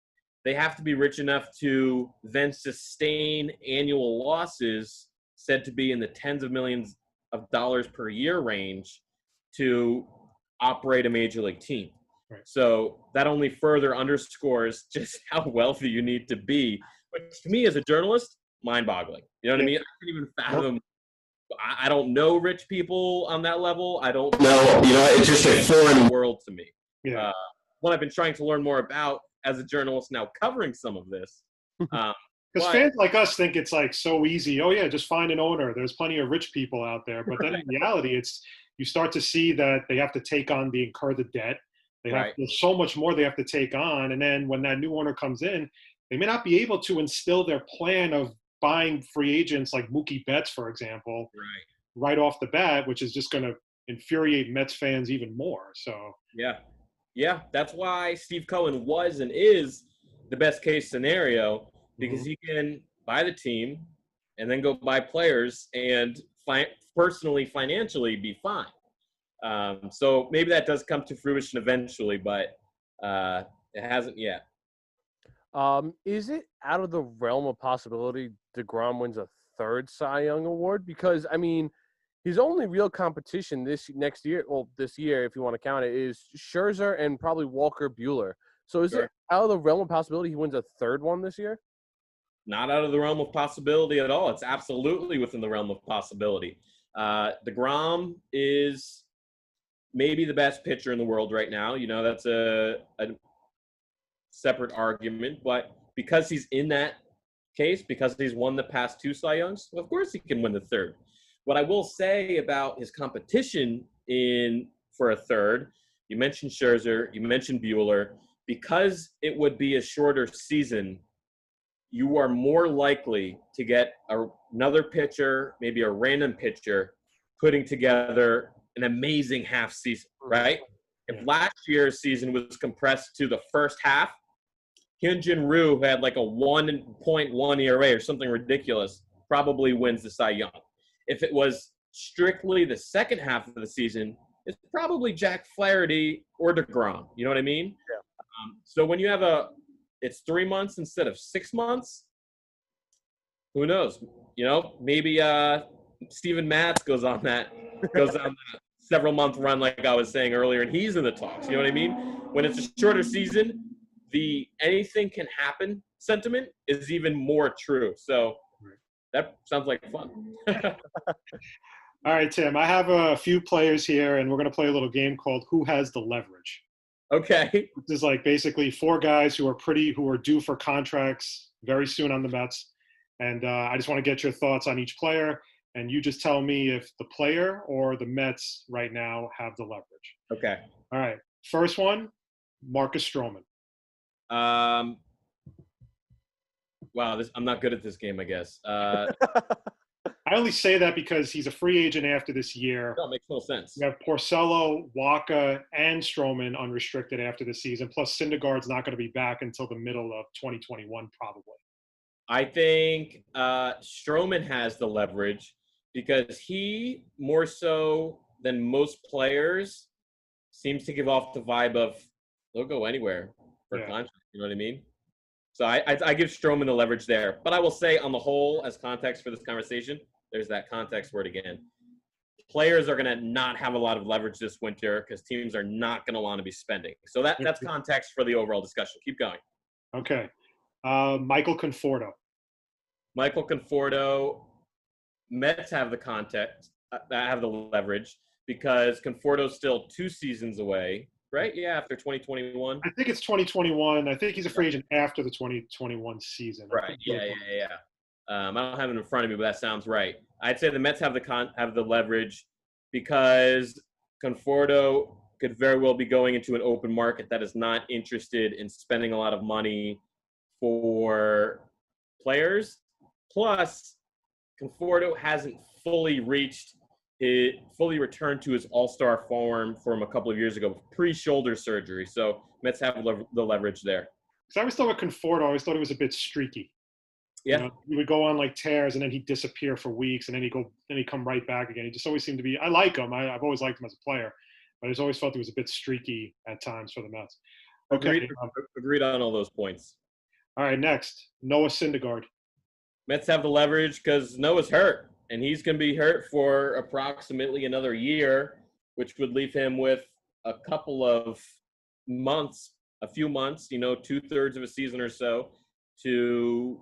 they have to be rich enough to then sustain annual losses said to be in the tens of millions of dollars per year range to operate a major league team. Right. So that only further underscores just how wealthy you need to be, which to me as a journalist, mind-boggling. You know what I mean? I can't even fathom. I don't know rich people on that level. I don't know. It's just a foreign world to me. Yeah. One I've been trying to learn more about as a journalist now covering some of this. Because fans like us think it's like so easy. Oh yeah, just find an owner. There's plenty of rich people out there. But then in reality, you start to see that they have to incur the debt. There's so much more they have to take on. And then when that new owner comes in, they may not be able to instill their plan of buying free agents like Mookie Betts, for example, right off the bat, which is just going to infuriate Mets fans even more. So yeah, that's why Steve Cohen was and is the best case scenario, because he can buy the team and then go buy players and personally, financially be fine. So maybe that does come to fruition eventually, but it hasn't yet. Is it out of the realm of possibility DeGrom wins a third Cy Young award? Because, I mean, his only real competition this year, if you want to count it, is Scherzer and probably Walker Buehler. So is it out of the realm of possibility he wins a third one this year? Not out of the realm of possibility at all. It's absolutely within the realm of possibility. DeGrom is maybe the best pitcher in the world right now. That's a separate argument. But because he's in that case, because he's won the past two Cy Youngs, of course he can win the third. What I will say about his competition for a third, you mentioned Scherzer, you mentioned Buehler. Because it would be a shorter season, you are more likely to get another pitcher, maybe a random pitcher, putting together an amazing half season, right? If last year's season was compressed to the first half, Hyun-Jin Ryu, who had like a 1.1 ERA or something ridiculous, probably wins the Cy Young. If it was strictly the second half of the season, it's probably Jack Flaherty or DeGrom. You know what I mean? Yeah. So when you have it's 3 months instead of 6 months, who knows? Maybe Steven Matz goes on that several month run, like I was saying earlier, and he's in the talks. You know what I mean? When it's a shorter season, the anything can happen sentiment is even more true. So that sounds like fun. All right, Tim, I have a few players here, and we're going to play a little game called Who Has the Leverage? Okay. This is like basically four guys who are due for contracts very soon on the Mets. And I just want to get your thoughts on each player. And you just tell me if the player or the Mets right now have the leverage. Okay. All right. First one, Marcus Stroman. Wow, I'm not good at this game, I guess. I only say that because he's a free agent after this year. No, it makes no sense. You have Porcello, Waka, and Stroman unrestricted after the season. Plus, Syndergaard's not going to be back until the middle of 2021, probably. I think Stroman has the leverage because he, more so than most players, seems to give off the vibe of they'll go anywhere for a contract. You know what I mean? So I give Stroman the leverage there. But I will say, on the whole, as context for this conversation, there's that context word again. Players are going to not have a lot of leverage this winter because teams are not going to want to be spending. So that's context for the overall discussion. Keep going. Okay. Michael Conforto. Michael Conforto, Mets have the context, have the leverage because Conforto's still 2 seasons away, right? Yeah, after 2021. I think it's 2021. I think he's a free agent after the 2021 season. Right. Yeah. I don't have it in front of me, but that sounds right. I'd say the Mets have the leverage because Conforto could very well be going into an open market that is not interested in spending a lot of money for players. Plus, Conforto hasn't fully returned to his all-star form from a couple of years ago, pre-shoulder surgery. So Mets have the leverage there. Because I always thought with Conforto, I always thought he was a bit streaky. Yeah, you know, he would go on like tears, and then he'd disappear for weeks, and then he'd come right back again. He just always seemed to be. I like him. I've always liked him as a player, but I just always felt he was a bit streaky at times for the Mets. Okay, agreed on all those points. All right, next Noah Syndergaard. Mets have the leverage because Noah's hurt, and he's going to be hurt for approximately another year, which would leave him with a couple of months, a few months, 2/3 of a season or so to.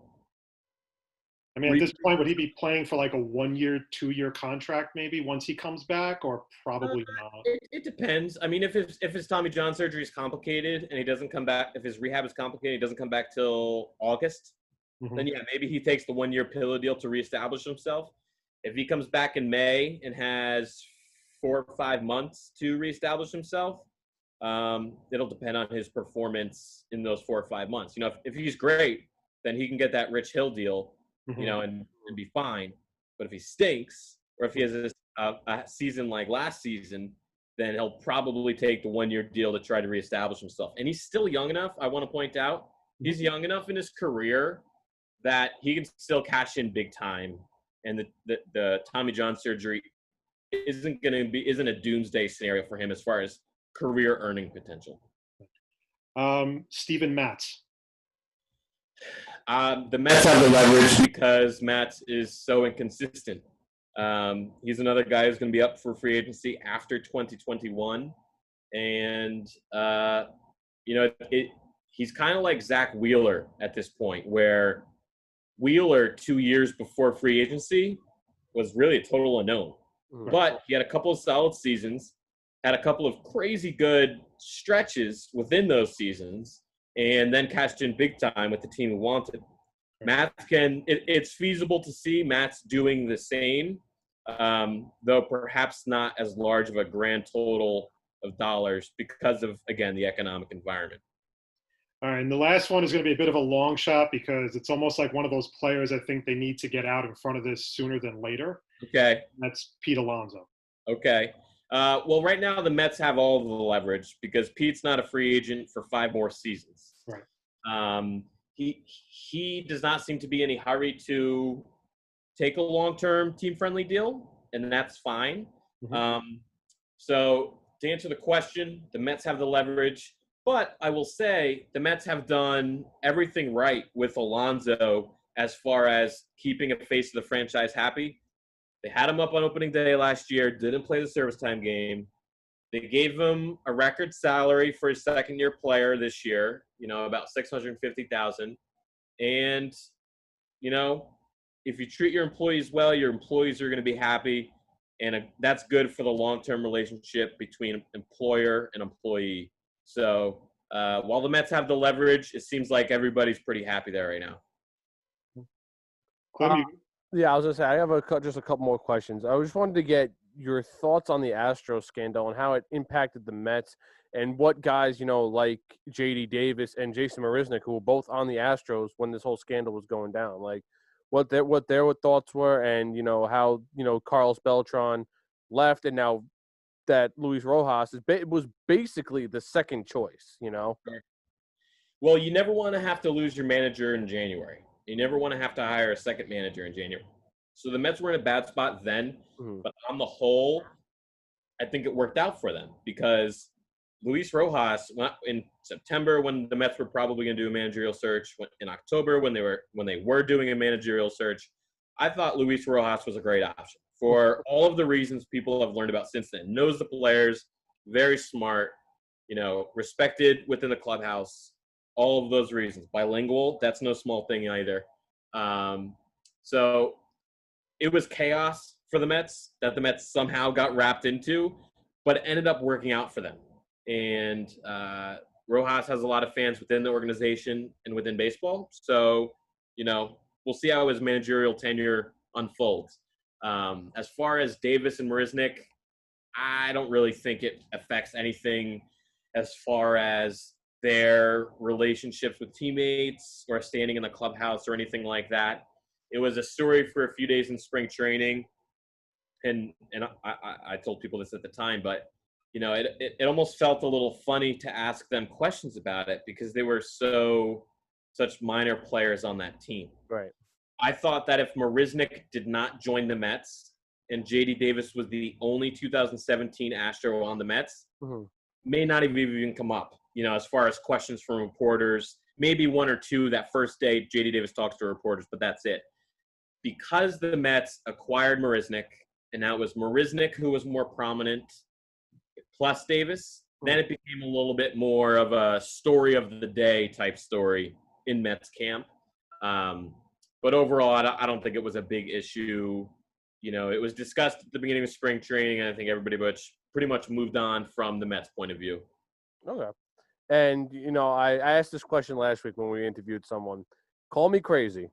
I mean, at this point, would he be playing for like a 1-year, 2-year contract maybe once he comes back, or probably not? It depends. I mean, if his Tommy John surgery is complicated and he doesn't come back, if his rehab is complicated, he doesn't come back till August. Then yeah, maybe he takes the 1-year pillow deal to reestablish himself. If he comes back in May and has 4 or 5 months to reestablish himself, it'll depend on his performance in those 4 or 5 months. If he's great, then he can get that Rich Hill deal, and be fine. But if he stinks, or if he has a season like last season, then he'll probably take the 1-year deal to try to reestablish himself. And he's still young enough. I want to point out, he's young enough in his career that he can still cash in big time, and the Tommy John surgery isn't a doomsday scenario for him as far as career earning potential. Steven Matz. The Mets have the leverage because Matz is so inconsistent. He's another guy who's going to be up for free agency after 2021, and he's kind of like Zach Wheeler at this point, where Wheeler 2 years before free agency was really a total unknown. But he had a couple of solid seasons, had a couple of crazy good stretches within those seasons, and then cashed in big time with the team he wanted. It's feasible to see Matt's doing the same, though perhaps not as large of a grand total of dollars because of, again, the economic environment. All right, and the last one is going to be a bit of a long shot because it's almost like one of those players I think they need to get out in front of this sooner than later. Okay. That's Pete Alonso. Okay. Well, right now the Mets have all of the leverage because Pete's not a free agent for 5 more seasons. Right. He does not seem to be in any hurry to take a long-term team-friendly deal, and that's fine. So to answer the question, the Mets have the leverage. But I will say the Mets have done everything right with Alonso as far as keeping a face of the franchise happy. They had him up on opening day last year, didn't play the service time game. They gave him a record salary for his second-year player this year, about $650,000. And, if you treat your employees well, your employees are going to be happy. And that's good for the long-term relationship between employer and employee. So while the Mets have the leverage, it seems like everybody's pretty happy there right now. Yeah, I was going to say, I have just a couple more questions. I just wanted to get your thoughts on the Astros scandal and how it impacted the Mets and what guys, like J.D. Davis and Jason Marisnick, who were both on the Astros when this whole scandal was going down, like what their thoughts were, and how Carlos Beltran left, and now that Luis Rojas was basically the second choice. Well, you never want to have to lose your manager in January. You never want to have to hire a second manager in January. So the Mets were in a bad spot then, but on the whole, I think it worked out for them because Luis Rojas, in September when the Mets were probably going to do a managerial search, in October when they were doing a managerial search, I thought Luis Rojas was a great option for all of the reasons people have learned about since then. Knows the players, very smart, respected within the clubhouse, all of those reasons. Bilingual, that's no small thing either. So it was chaos for the Mets that the Mets somehow got wrapped into, but it ended up working out for them. And Rojas has a lot of fans within the organization and within baseball. So, we'll see how his managerial tenure unfolds. As far as Davis and Marisnick, I don't really think it affects anything as far as their relationships with teammates or standing in the clubhouse or anything like that. It was a story for a few days in spring training. And I told people this at the time, but it almost felt a little funny to ask them questions about it because they were such minor players on that team. Right. I thought that if Marisnick did not join the Mets and J.D. Davis was the only 2017 Astro on the Mets, may not have even come up, as far as questions from reporters, maybe one or two that first day J.D. Davis talks to reporters, but that's it. Because the Mets acquired Marisnick, and now it was Marisnick who was more prominent, plus Davis, then it became a little bit more of a story of the day type story in Mets camp. But overall, I don't think it was a big issue. It was discussed at the beginning of spring training, and I think everybody pretty much moved on from the Mets' point of view. Okay. And, I asked this question last week when we interviewed someone. Call me crazy,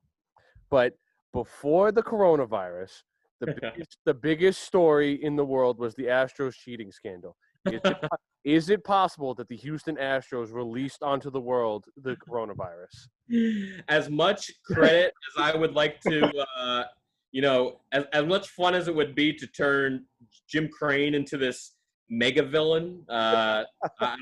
but before the coronavirus, the biggest story in the world was the Astros cheating scandal. Is it possible that the Houston Astros released onto the world the coronavirus? As much credit as I would like to, as much fun as it would be to turn Jim Crane into this mega villain, I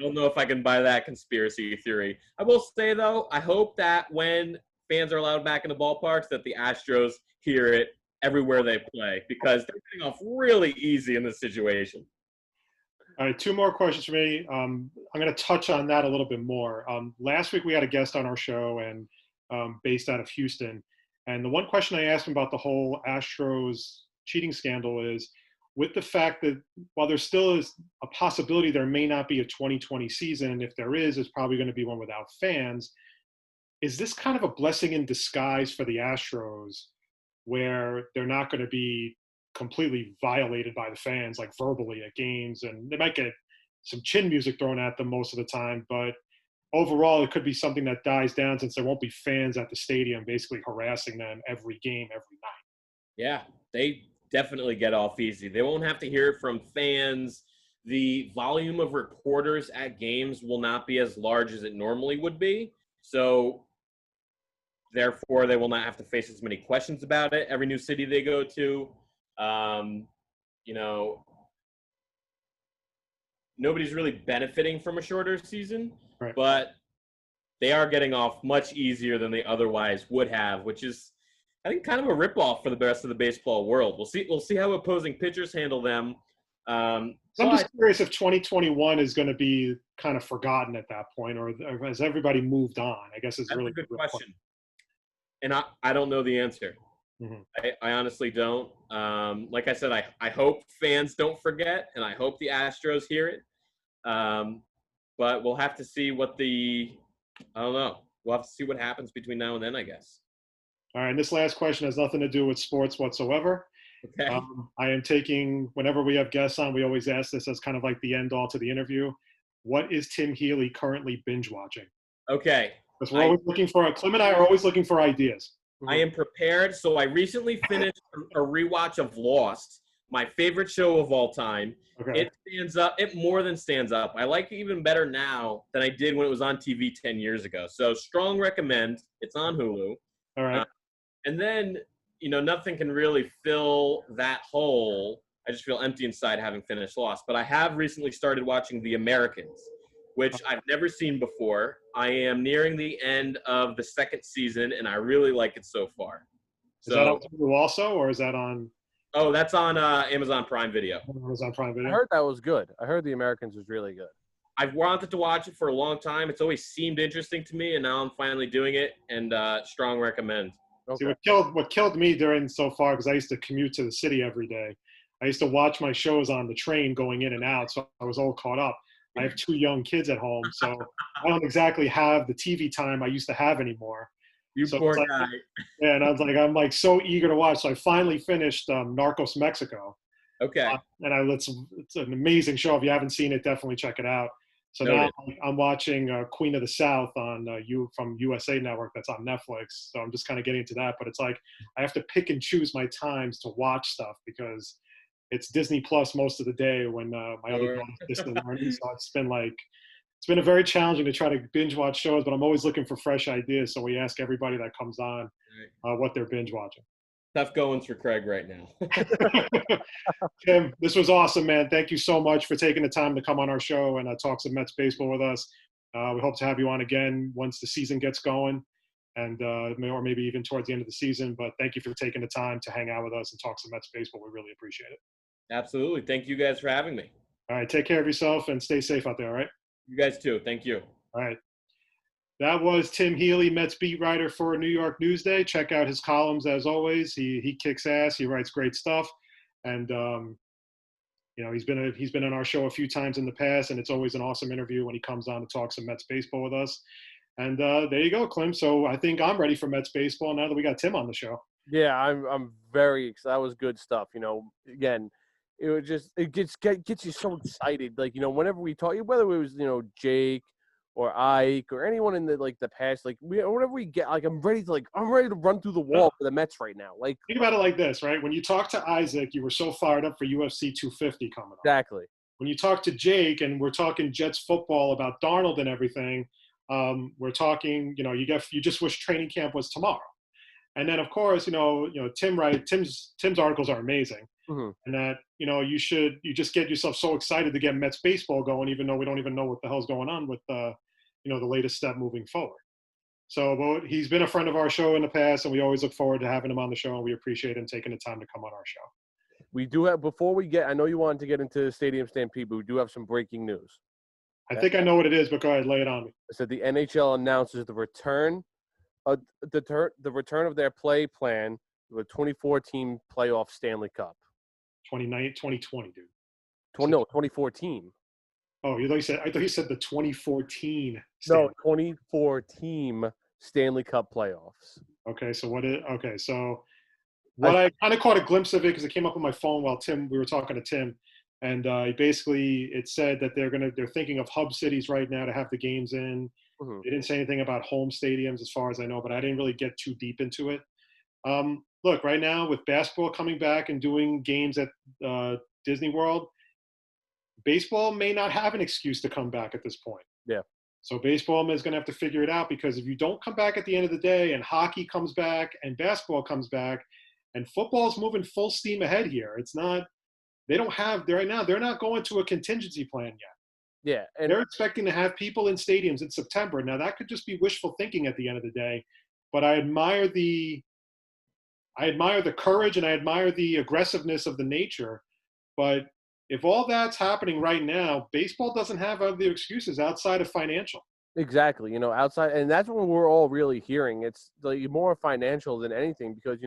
don't know if I can buy that conspiracy theory. I will say, though, I hope that when fans are allowed back in the ballparks, that the Astros hear it everywhere they play because they're getting off really easy in this situation. All right, two more questions for me. I'm going to touch on that a little bit more. Last week we had a guest on our show and based out of Houston. And the one question I asked him about the whole Astros cheating scandal is, with the fact that while there still is a possibility there may not be a 2020 season, if there is, it's probably going to be one without fans. Is this kind of a blessing in disguise for the Astros where they're not going to be completely violated by the fans, like verbally at games, and they might get some chin music thrown at them most of the time, but overall it could be something that dies down since there won't be fans at the stadium basically harassing them every game, every night. Yeah, they definitely get off easy. They won't have to hear it from fans. The volume of reporters at games will not be as large as it normally would be, so therefore they will not have to face as many questions about it every new city they go to. Nobody's really benefiting from a shorter season, right, but they are getting off much easier than they otherwise would have, which is, I think, kind of a ripoff for the rest of the baseball world. We'll see how opposing pitchers handle them. So I'm just curious if 2021 is going to be kind of forgotten at that point, or has everybody moved on? I guess it's really a good question. And I don't know the answer. Mm-hmm. I honestly don't. Like I said, I hope fans don't forget, and I hope the Astros hear it. But we'll have to see I don't know. We'll have to see what happens between now and then, I guess. All right, and this last question has nothing to do with sports whatsoever. Okay. I am taking, whenever we have guests on, we always ask this as kind of like the end all to the interview. What is Tim Healey currently binge watching? Okay. Because we're always looking for, Clem and I are always looking for ideas. I am prepared. So I recently finished a rewatch of Lost, my favorite show of all time. Okay. It stands up. It more than stands up. I like it even better now than I did when it was on TV 10 years ago. So strong recommend. It's on Hulu. All right. And then, nothing can really fill that hole. I just feel empty inside having finished Lost. But I have recently started watching The Americans, which I've never seen before. I am nearing the end of the second season, and I really like it so far. Is that on Hulu also, or is that on? Oh, that's on Amazon Prime Video. Amazon Prime Video. I heard that was good. I heard The Americans was really good. I've wanted to watch it for a long time. It's always seemed interesting to me, and now I'm finally doing it, and strong recommend. See, what killed me during so far, because I used to commute to the city every day. I used to watch my shows on the train going in and out, so I was all caught up. I have 2 young kids at home, so I don't exactly have the TV time I used to have anymore. You so poor guy. Yeah, and I'm like so eager to watch. So I finally finished Narcos Mexico. Okay. And it's an amazing show. If you haven't seen it, definitely check it out. So now I'm watching Queen of the South on from USA Network. That's on Netflix. So I'm just kind of getting into that. But it's like I have to pick and choose my times to watch stuff because it's Disney Plus most of the day when my other daughter's distant learning. So it's been a very challenging to try to binge watch shows, but I'm always looking for fresh ideas. So we ask everybody that comes on what they're binge watching. Tough goings for Craig right now. Tim, this was awesome, man. Thank you so much for taking the time to come on our show and talk some Mets baseball with us. We hope to have you on again once the season gets going, and or maybe even towards the end of the season. But thank you for taking the time to hang out with us and talk some Mets baseball. We really appreciate it. Absolutely. Thank you guys for having me. All right. Take care of yourself and stay safe out there, all right? You guys too. Thank you. All right. That was Tim Healey, Mets beat writer for New York Newsday. Check out his columns as always. He kicks ass. He writes great stuff, and he's been on our show a few times in the past, and it's always an awesome interview when he comes on to talk some Mets baseball with us. And there you go, Clem. So I think I'm ready for Mets baseball now that we got Tim on the show. Yeah, I'm very excited. That was good stuff. Again, it gets you so excited. Like, whenever we talk, whether it was, Jake or Ike or anyone in the past, whenever we get, I'm ready to run through the wall for the Mets right now. Like, think about it like this, right? When you talk to Isaac, you were so fired up for UFC 250 coming up. Exactly. When you talk to Jake and we're talking Jets football about Darnold and everything, we're talking, you just wish training camp was tomorrow. And then of course, Tim's articles are amazing. Mm-hmm. And that, you just get yourself so excited to get Mets baseball going, even though we don't even know what the hell's going on with the latest step moving forward. So, but he's been a friend of our show in the past, and we always look forward to having him on the show, and we appreciate him taking the time to come on our show. We do have, I know you wanted to get into Stadium Stampede, but we do have some breaking news. I think I know what it is, but go ahead, lay it on me. I said the NHL announces the return of their play plan to a 24-team playoff Stanley Cup. 2020, dude. 2014. Oh, I thought you said the 2014. No, 24-team Stanley Cup playoffs. Okay, so I kind of caught a glimpse of it because it came up on my phone while we were talking to Tim, and it said that they're thinking of hub cities right now to have the games in. Mm-hmm. They didn't say anything about home stadiums as far as I know, but I didn't really get too deep into it. Look, right now with basketball coming back and doing games at Disney World, baseball may not have an excuse to come back at this point. Yeah. So baseball is going to have to figure it out, because if you don't come back at the end of the day and hockey comes back and basketball comes back and football's moving full steam ahead here, they're not going to a contingency plan yet. Yeah. And they're expecting to have people in stadiums in September. Now that could just be wishful thinking at the end of the day, but I admire the courage and I admire the aggressiveness of the nature. But if all that's happening right now, baseball doesn't have other excuses outside of financial. Exactly. Outside, and that's what we're all really hearing. It's more financial than anything, because,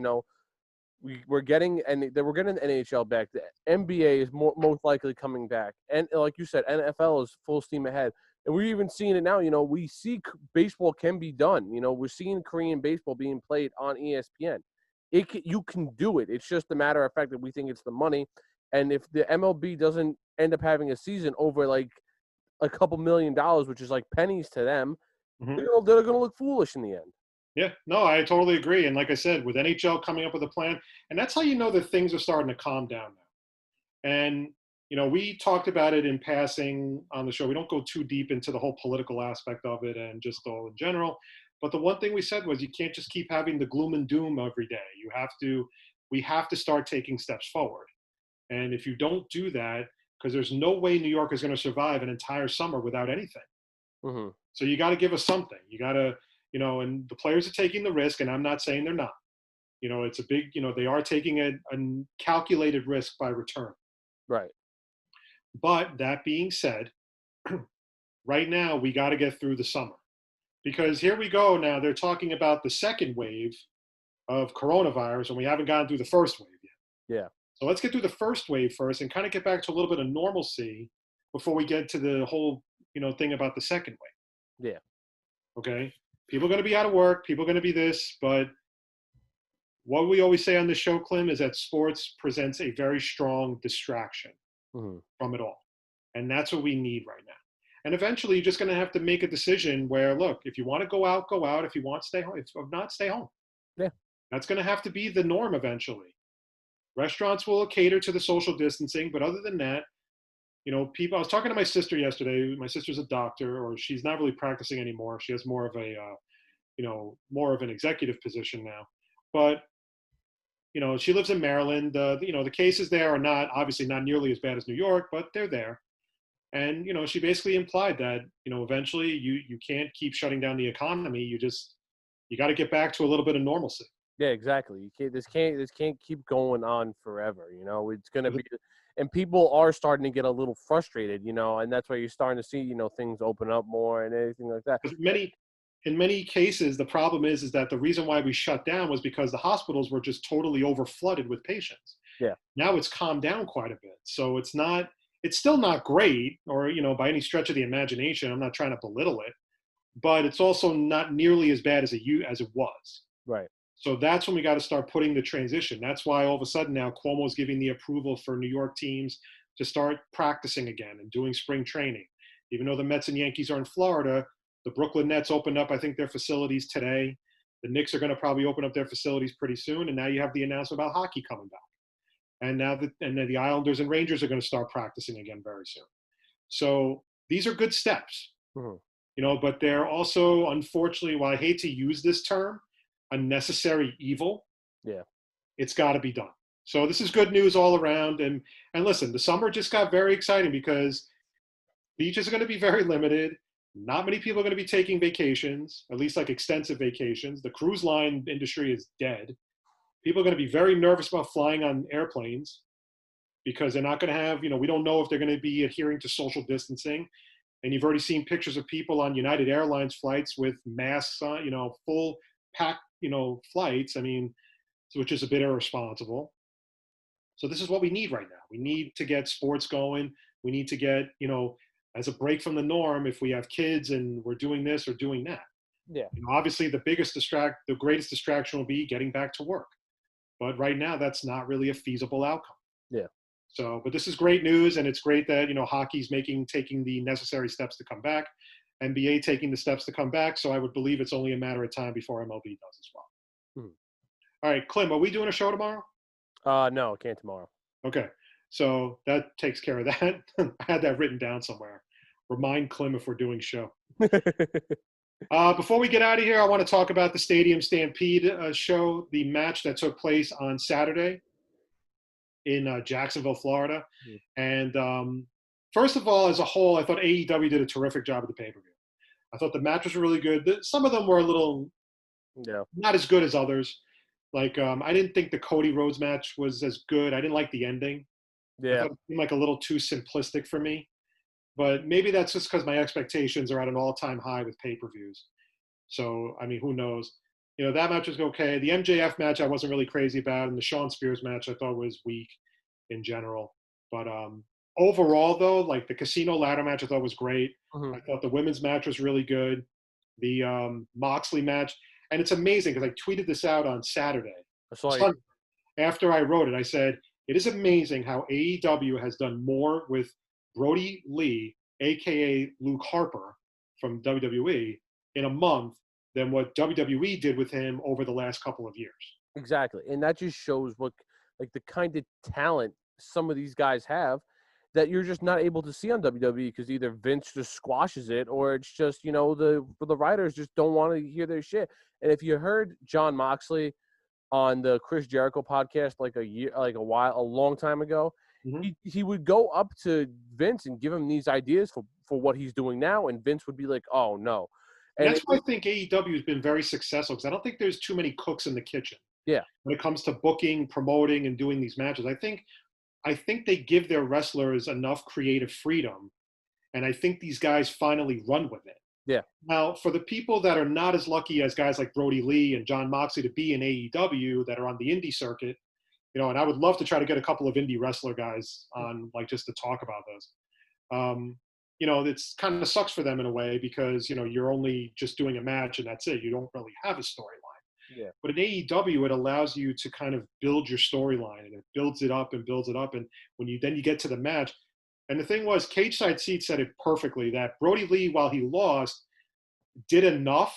we're getting the NHL back. The NBA is most likely coming back. And like you said, NFL is full steam ahead. And we're even seeing it now. We see baseball can be done. We're seeing Korean baseball being played on ESPN. You can do it. It's just a matter of fact that we think it's the money. And if the MLB doesn't end up having a season over like a couple $1 million, which is like pennies to them, mm-hmm. they're going to look foolish in the end. Yeah, no, I totally agree. And like I said, with NHL coming up with a plan, and that's how you know that things are starting to calm down now. And, we talked about it in passing on the show. We don't go too deep into the whole political aspect of it and just all in general. But the one thing we said was you can't just keep having the gloom and doom every day. We have to start taking steps forward. And if you don't do that, because there's no way New York is going to survive an entire summer without anything. Mm-hmm. So you got to give us something. You got to, and the players are taking the risk, and I'm not saying they're not. It's a big, they are taking a calculated risk by return. Right. But that being said, right now we got to get through the summer, because here we go now. They're talking about the second wave of coronavirus, and we haven't gotten through the first wave yet. Yeah. So let's get through the first wave first and kind of get back to a little bit of normalcy before we get to the whole, thing about the second wave. Yeah. Okay. People are going to be out of work. People are going to be this, but what we always say on the show, Clem, is that sports presents a very strong distraction from it all. And that's what we need right now. And eventually you're just going to have to make a decision where, look, if you want to go out, go out. If you want to stay home, if not, stay home. Yeah. That's going to have to be the norm eventually. Restaurants will cater to the social distancing, but other than that, people, I was talking to my sister yesterday. My sister's a doctor, or she's not really practicing anymore. She has more of a, more of an executive position now. But, she lives in Maryland. The cases there are obviously not nearly as bad as New York, but they're there. And, she basically implied that, eventually you can't keep shutting down the economy. You got to get back to a little bit of normalcy. Yeah, exactly. You can't. This can't keep going on forever. It's going to be, and people are starting to get a little frustrated. And that's why you're starting to see, things open up more and anything like that. In many cases, the problem is that the reason why we shut down was because the hospitals were just totally overflooded with patients. Yeah. Now it's calmed down quite a bit. So it's still not great, or, by any stretch of the imagination. I'm not trying to belittle it, but it's also not nearly as bad as it was. Right. So that's when we got to start putting the transition. That's why all of a sudden now Cuomo's giving the approval for New York teams to start practicing again and doing spring training. Even though the Mets and Yankees are in Florida, the Brooklyn Nets opened up, I think, their facilities today. The Knicks are going to probably open up their facilities pretty soon. And now you have the announcement about hockey coming back. And now the Islanders and Rangers are going to start practicing again very soon. So these are good steps, but they're also, unfortunately, while I hate to use this term, a necessary evil. Yeah. It's got to be done. So this is good news all around. And listen, the summer just got very exciting because beaches are going to be very limited. Not many people are going to be taking vacations, at least like extensive vacations. The cruise line industry is dead. People are going to be very nervous about flying on airplanes because they're not going to have, we don't know if they're going to be adhering to social distancing. And you've already seen pictures of people on United Airlines flights with masks on, full packed, flights. I mean, which is a bit irresponsible. So this is what we need right now. We need to get sports going. We need to get, as a break from the norm, if we have kids and we're doing this or doing that. Yeah. Obviously the greatest distraction will be getting back to work. But right now that's not really a feasible outcome. Yeah. So, but this is great news, and it's great that, hockey's taking the necessary steps to come back, NBA taking the steps to come back. So I would believe it's only a matter of time before MLB does as well. All right, Clem, are we doing a show tomorrow? No, I can't tomorrow. Okay. So that takes care of that. I had that written down somewhere. Remind Clem if we're doing show. Before we get out of here, I want to talk about the Stadium Stampede show, the match that took place on Saturday in Jacksonville, Florida. And first of all, as a whole, I thought AEW did a terrific job of the pay-per-view. I thought the matches were really good. Some of them were a little not as good as others. Like, I didn't think the Cody Rhodes match was as good. I didn't like the ending. Yeah. I thought it seemed like a little too simplistic for me. But maybe that's just because my expectations are at an all-time high with pay-per-views. So, I mean, who knows? That match was okay. The MJF match I wasn't really crazy about, and the Shawn Spears match I thought was weak in general. But overall, though, like the Casino ladder match I thought was great. I thought the women's match was really good. The Moxley match. And it's amazing because I tweeted this out on Saturday. After I wrote it, I said, it is amazing how AEW has done more with Brody Lee, a.k.a. Luke Harper from WWE, in a month than what WWE did with him over the last couple of years. Exactly. And that just shows what, like, the kind of talent some of these guys have that you're just not able to see on WWE because either Vince just squashes it or it's just, the writers just don't want to hear their shit. And if you heard John Moxley on the Chris Jericho podcast a long time ago, he would go up to Vince and give him these ideas for what he's doing now, and Vince would be like, "Oh no." And that's why I think AEW has been very successful, because I don't think there's too many cooks in the kitchen. Yeah. When it comes to booking, promoting, and doing these matches, I think they give their wrestlers enough creative freedom, and I think these guys finally run with it. Yeah. Now, for the people that are not as lucky as guys like Brody Lee and John Moxley to be in AEW that are on the indie circuit, and I would love to try to get a couple of indie wrestler guys on, like, just to talk about those. It's kind of sucks for them in a way because, you're only just doing a match and that's it. You don't really have a storyline. Yeah. But in AEW, it allows you to kind of build your storyline, and it builds it up and builds it up. And when you get to the match, and the thing was, Cage Side Seat said it perfectly, that Brody Lee, while he lost, did enough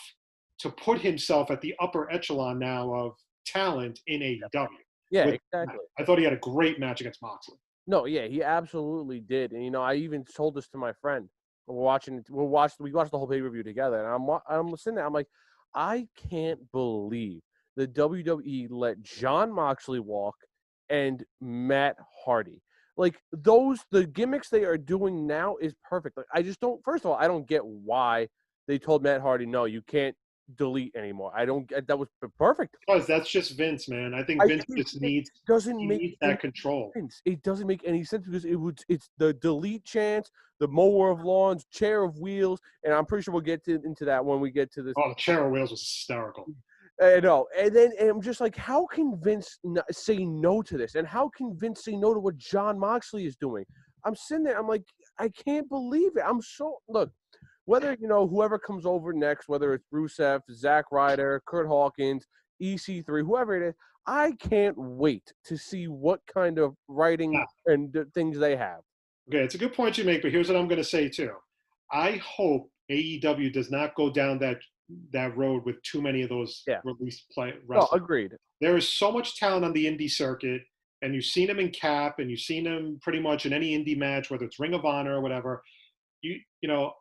to put himself at the upper echelon now of talent in AEW. Yeah, exactly. I thought he had a great match against Moxley. No, yeah, he absolutely did. And I even told this to my friend. We watched the whole pay-per-view together, and I'm sitting there, I'm like, I can't believe the WWE let Jon Moxley walk and Matt Hardy. Like, the gimmicks they are doing now is perfect. Like, I just don't, first of all, I don't get why they told Matt Hardy, no, you can't delete anymore. That was perfect. Because that's just Vince, man. I think Vince just needs that control. Sense. It doesn't make any sense because it's the delete chance, the mower of lawns, chair of wheels, and I'm pretty sure we'll get into that when we get to this. Oh, the chair of wheels was hysterical. I know. And I'm just like, how can Vince say no to this? And how can Vince say no to what Jon Moxley is doing? I'm sitting there, I'm like, I can't believe it. Look, whether, whoever comes over next, whether it's Rusev, Zack Ryder, Kurt Hawkins, EC3, whoever it is, I can't wait to see what kind of writing and things they have. Okay, it's a good point you make, but here's what I'm going to say too. I hope AEW does not go down that road with too many of those released wrestlers. No, agreed. There is so much talent on the indie circuit, and you've seen them in Cap, and you've seen them pretty much in any indie match, whether it's Ring of Honor or whatever.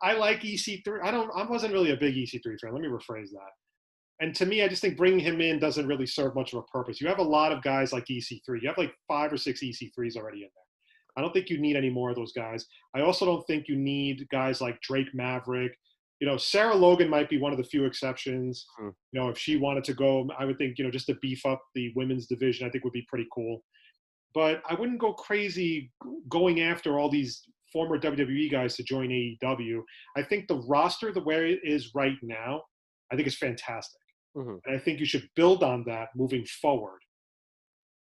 I like EC3. I wasn't really a big EC3 fan. Let me rephrase that. And to me, I just think bringing him in doesn't really serve much of a purpose. You have a lot of guys like EC3. You have like 5 or 6 EC3s already in there. I don't think you need any more of those guys. I also don't think you need guys like Drake Maverick. Sarah Logan might be one of the few exceptions. If she wanted to go, I would think, just to beef up the women's division, I think would be pretty cool. But I wouldn't go crazy going after all these former WWE guys to join AEW. I think the roster, the way it is right now, I think is fantastic. And I think you should build on that moving forward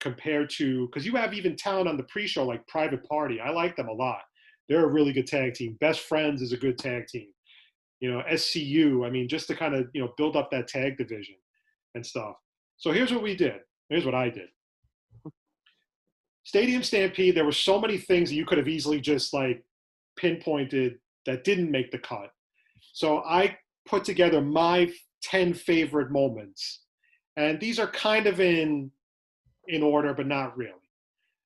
compared to, because you have even talent on the pre-show like Private Party. I like them a lot. They're a really good tag team. Best Friends is a good tag team. SCU, I mean, just to kind of, build up that tag division and stuff. So here's what we did. Here's what I did. Stadium Stampede, there were so many things that you could have easily just like pinpointed that didn't make the cut. So I put together my 10 favorite moments. And these are kind of in order, but not really.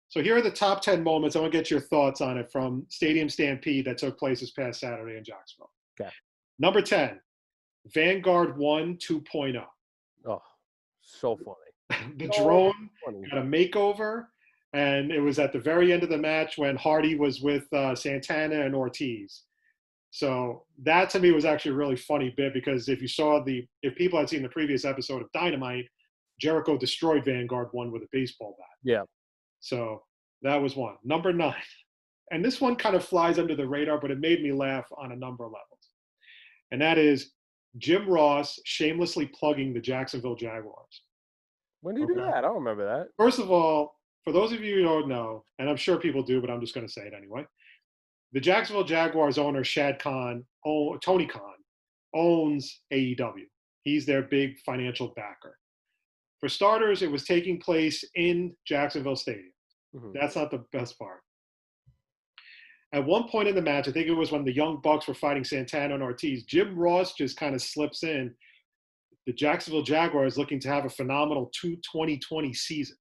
So here are the top 10 moments. I want to get your thoughts on it from Stadium Stampede that took place this past Saturday in Jacksonville. Okay. Number 10, Vanguard 1 2.0. Oh, so funny. The drone got a makeover, and it was at the very end of the match when Hardy was with Santana and Ortiz. So that to me was actually a really funny bit, because if people had seen the previous episode of Dynamite, Jericho destroyed Vanguard 1 with a baseball bat. Yeah. So that was one. Number 9. And this one kind of flies under the radar, but it made me laugh on a number of levels. And that is Jim Ross shamelessly plugging the Jacksonville Jaguars. When did you do that? I don't remember that. First of all, for those of you who don't know, and I'm sure people do, but I'm just going to say it anyway, the Jacksonville Jaguars owner, Tony Khan, owns AEW. He's their big financial backer. For starters, it was taking place in Jacksonville Stadium. That's not the best part. At one point in the match, I think it was when the Young Bucks were fighting Santana and Ortiz, Jim Ross just kind of slips in. The Jacksonville Jaguars looking to have a phenomenal 2020 season.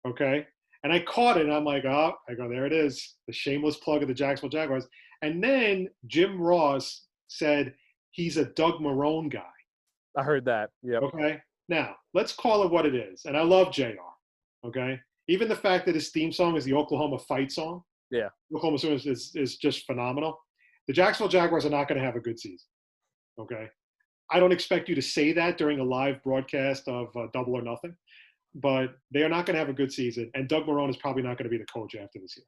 Okay? And I caught it, and I'm like, oh, I go, there it is, the shameless plug of the Jacksonville Jaguars. And then Jim Ross said he's a Doug Marrone guy. I heard that. Yep. Okay. Now, let's call it what it is. And I love JR. Okay. Even the fact that his theme song is the Oklahoma fight song. Yeah. Oklahoma is just phenomenal. The Jacksonville Jaguars are not going to have a good season. Okay. I don't expect you to say that during a live broadcast of Double or Nothing, but they are not going to have a good season. And Doug Marrone is probably not going to be the coach after this year.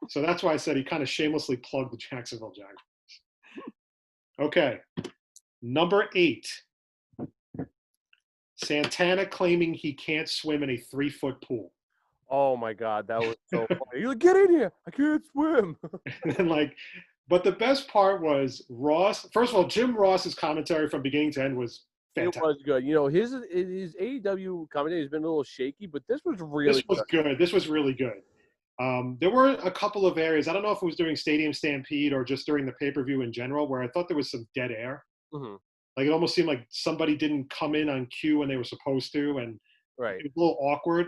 So that's why I said he kind of shamelessly plugged the Jacksonville Jaguars. Okay. Number 8. Santana claiming he can't swim in a 3-foot pool. Oh my God, that was so funny. You're like, get in here! I can't swim. And but the best part was Ross. First of all, Jim Ross's commentary from beginning to end was fantastic. It was good. You know, his AEW commentary has been a little shaky, but this was really good. This was really good. There were a couple of areas. I don't know if it was during Stadium Stampede or just during the pay-per-view in general, where I thought there was some dead air. Mm-hmm. Like it almost seemed like somebody didn't come in on cue when they were supposed to, and right. it was a little awkward.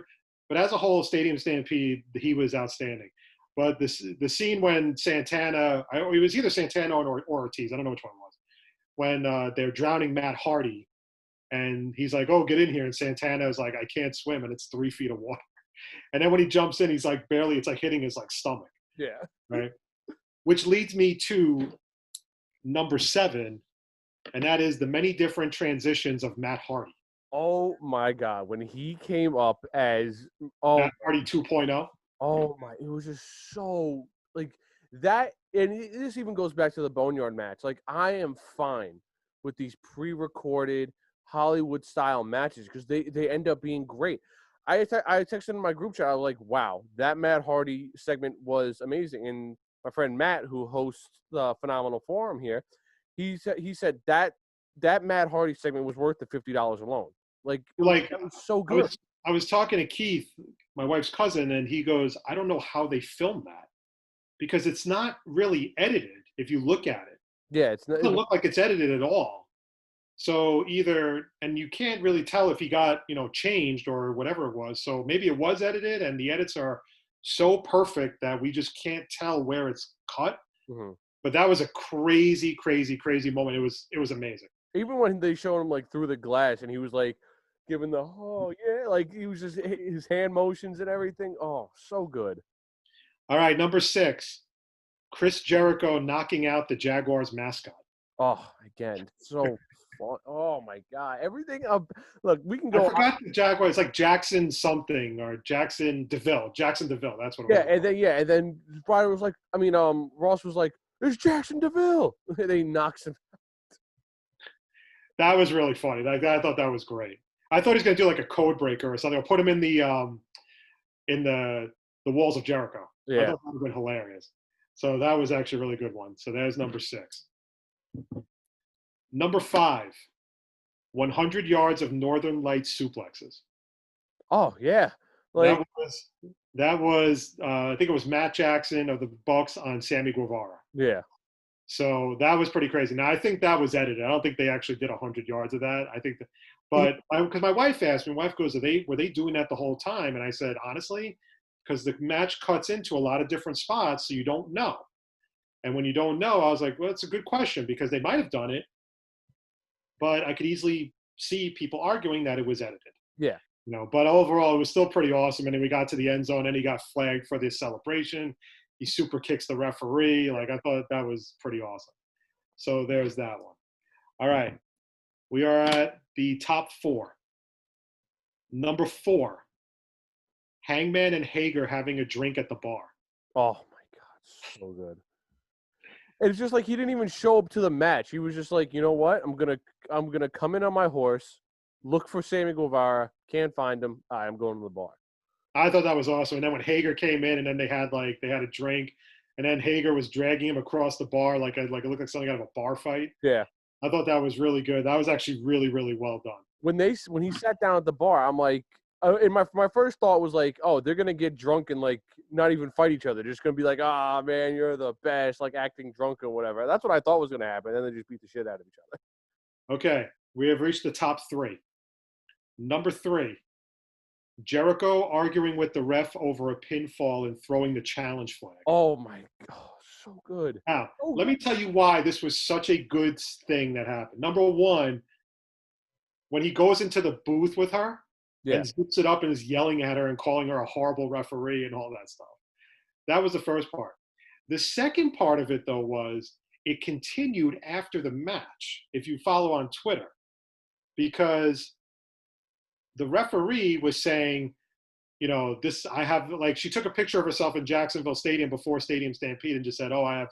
But as a whole, Stadium Stampede, he was outstanding. But the scene when Santana, it was either Santana or Ortiz, I don't know which one it was, when they're drowning Matt Hardy, and he's like, "Oh, get in here," and Santana is like, "I can't swim," and it's 3 feet of water. And then when he jumps in, he's like barely, it's like hitting his stomach. Yeah. Right. Which leads me to number 7, and that is the many different transitions of Matt Hardy. Oh my God, when he came up as Matt Hardy 2.0. Oh my, it was just so like that, and this even goes back to the Boneyard match. Like, I am fine with these pre-recorded Hollywood style matches because they end up being great. I texted in my group chat. I was like, wow, that Matt Hardy segment was amazing. And my friend Matt, who hosts the Phenomenal Forum here, he said that Matt Hardy segment was worth the $50 alone. Like that was so good. I was talking to Keith, my wife's cousin, and he goes, I don't know how they filmed that because it's not really edited if you look at it. Yeah, it doesn't look like it's edited at all. So and you can't really tell if he got, changed or whatever it was. So maybe it was edited and the edits are so perfect that we just can't tell where it's cut. Mm-hmm. But that was a crazy, crazy, crazy moment. It was amazing. Even when they showed him through the glass and he was giving the he was just his hand motions and everything. Oh, so good. All right, number 6, Chris Jericho knocking out the Jaguars mascot. Oh, again, so fun. Oh my God, everything up. Look, we can go. I forgot the Jaguars, like Jackson something or Jackson DeVille. Jackson DeVille, that's what it was. And then Brian was like, Ross was like, "It's Jackson DeVille." And then he knocks him. That was really funny. I thought that was great. I thought he was going to do a code breaker or something, or put him in the walls of Jericho. Yeah. I thought that would have been hilarious. So that was actually a really good one. So there's number 6. Number 5, 100 yards of Northern Lights suplexes. Oh yeah. That was I think it was Matt Jackson of the Bucks on Sammy Guevara. Yeah. So that was pretty crazy. Now I think that was edited. I don't think they actually did 100 yards of that. I think but because my wife asked me, my wife goes, were they doing that the whole time? And I said, honestly, because the match cuts into a lot of different spots, so you don't know. And when you don't know, I was like, well, it's a good question because they might have done it, but I could easily see people arguing that it was edited. Yeah. But overall, it was still pretty awesome. And then we got to the end zone and he got flagged for this celebration. He super kicks the referee. I thought that was pretty awesome. So there's that one. All right. We are at the top 4. Number 4, Hangman and Hager having a drink at the bar. Oh my God, so good. It's just he didn't even show up to the match. He was just like, you know what? I'm gonna come in on my horse, look for Sammy Guevara, can't find him. I'm going to the bar. I thought that was awesome. And then when Hager came in and then they had a drink and then Hager was dragging him across the bar it looked like something out of a bar fight. Yeah. I thought that was really good. That was actually really, really well done. When he sat down at the bar, I'm like, and my first thought was oh, they're gonna get drunk and not even fight each other. They're just gonna be ah, man, you're the best, acting drunk or whatever. That's what I thought was gonna happen. And then they just beat the shit out of each other. Okay, we have reached the top 3. Number 3, Jericho arguing with the ref over a pinfall and throwing the challenge flag. Oh my god, so good. Now, So let me tell you why this was such a good thing that happened. Number one, when he goes into the booth with her Yeah. and zips it up and is yelling at her and calling her a horrible referee and all that stuff. That was the first part. The second part of it, though, was it continued after the match, if you follow on Twitter, because the referee was saying, you know, this, I have, like, she took a picture of herself in Jacksonville Stadium before Stadium Stampede and just said, oh, I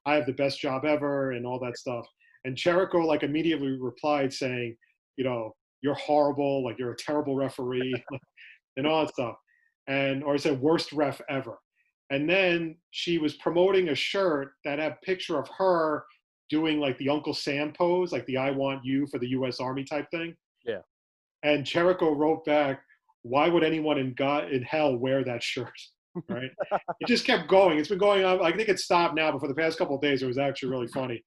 have the best job ever and all that stuff. And Jericho, like, immediately replied saying, you know, you're horrible, like, you're a terrible referee and all that stuff. And, or he said, worst ref ever. And then she was promoting a shirt that had a picture of her doing like the Uncle Sam pose, like the I want you for the US Army type thing. Yeah. And Jericho wrote back, why would anyone in hell wear that shirt? Right? It just kept going. It's been going on. I think it stopped now, but for the past couple of days, it was actually really funny.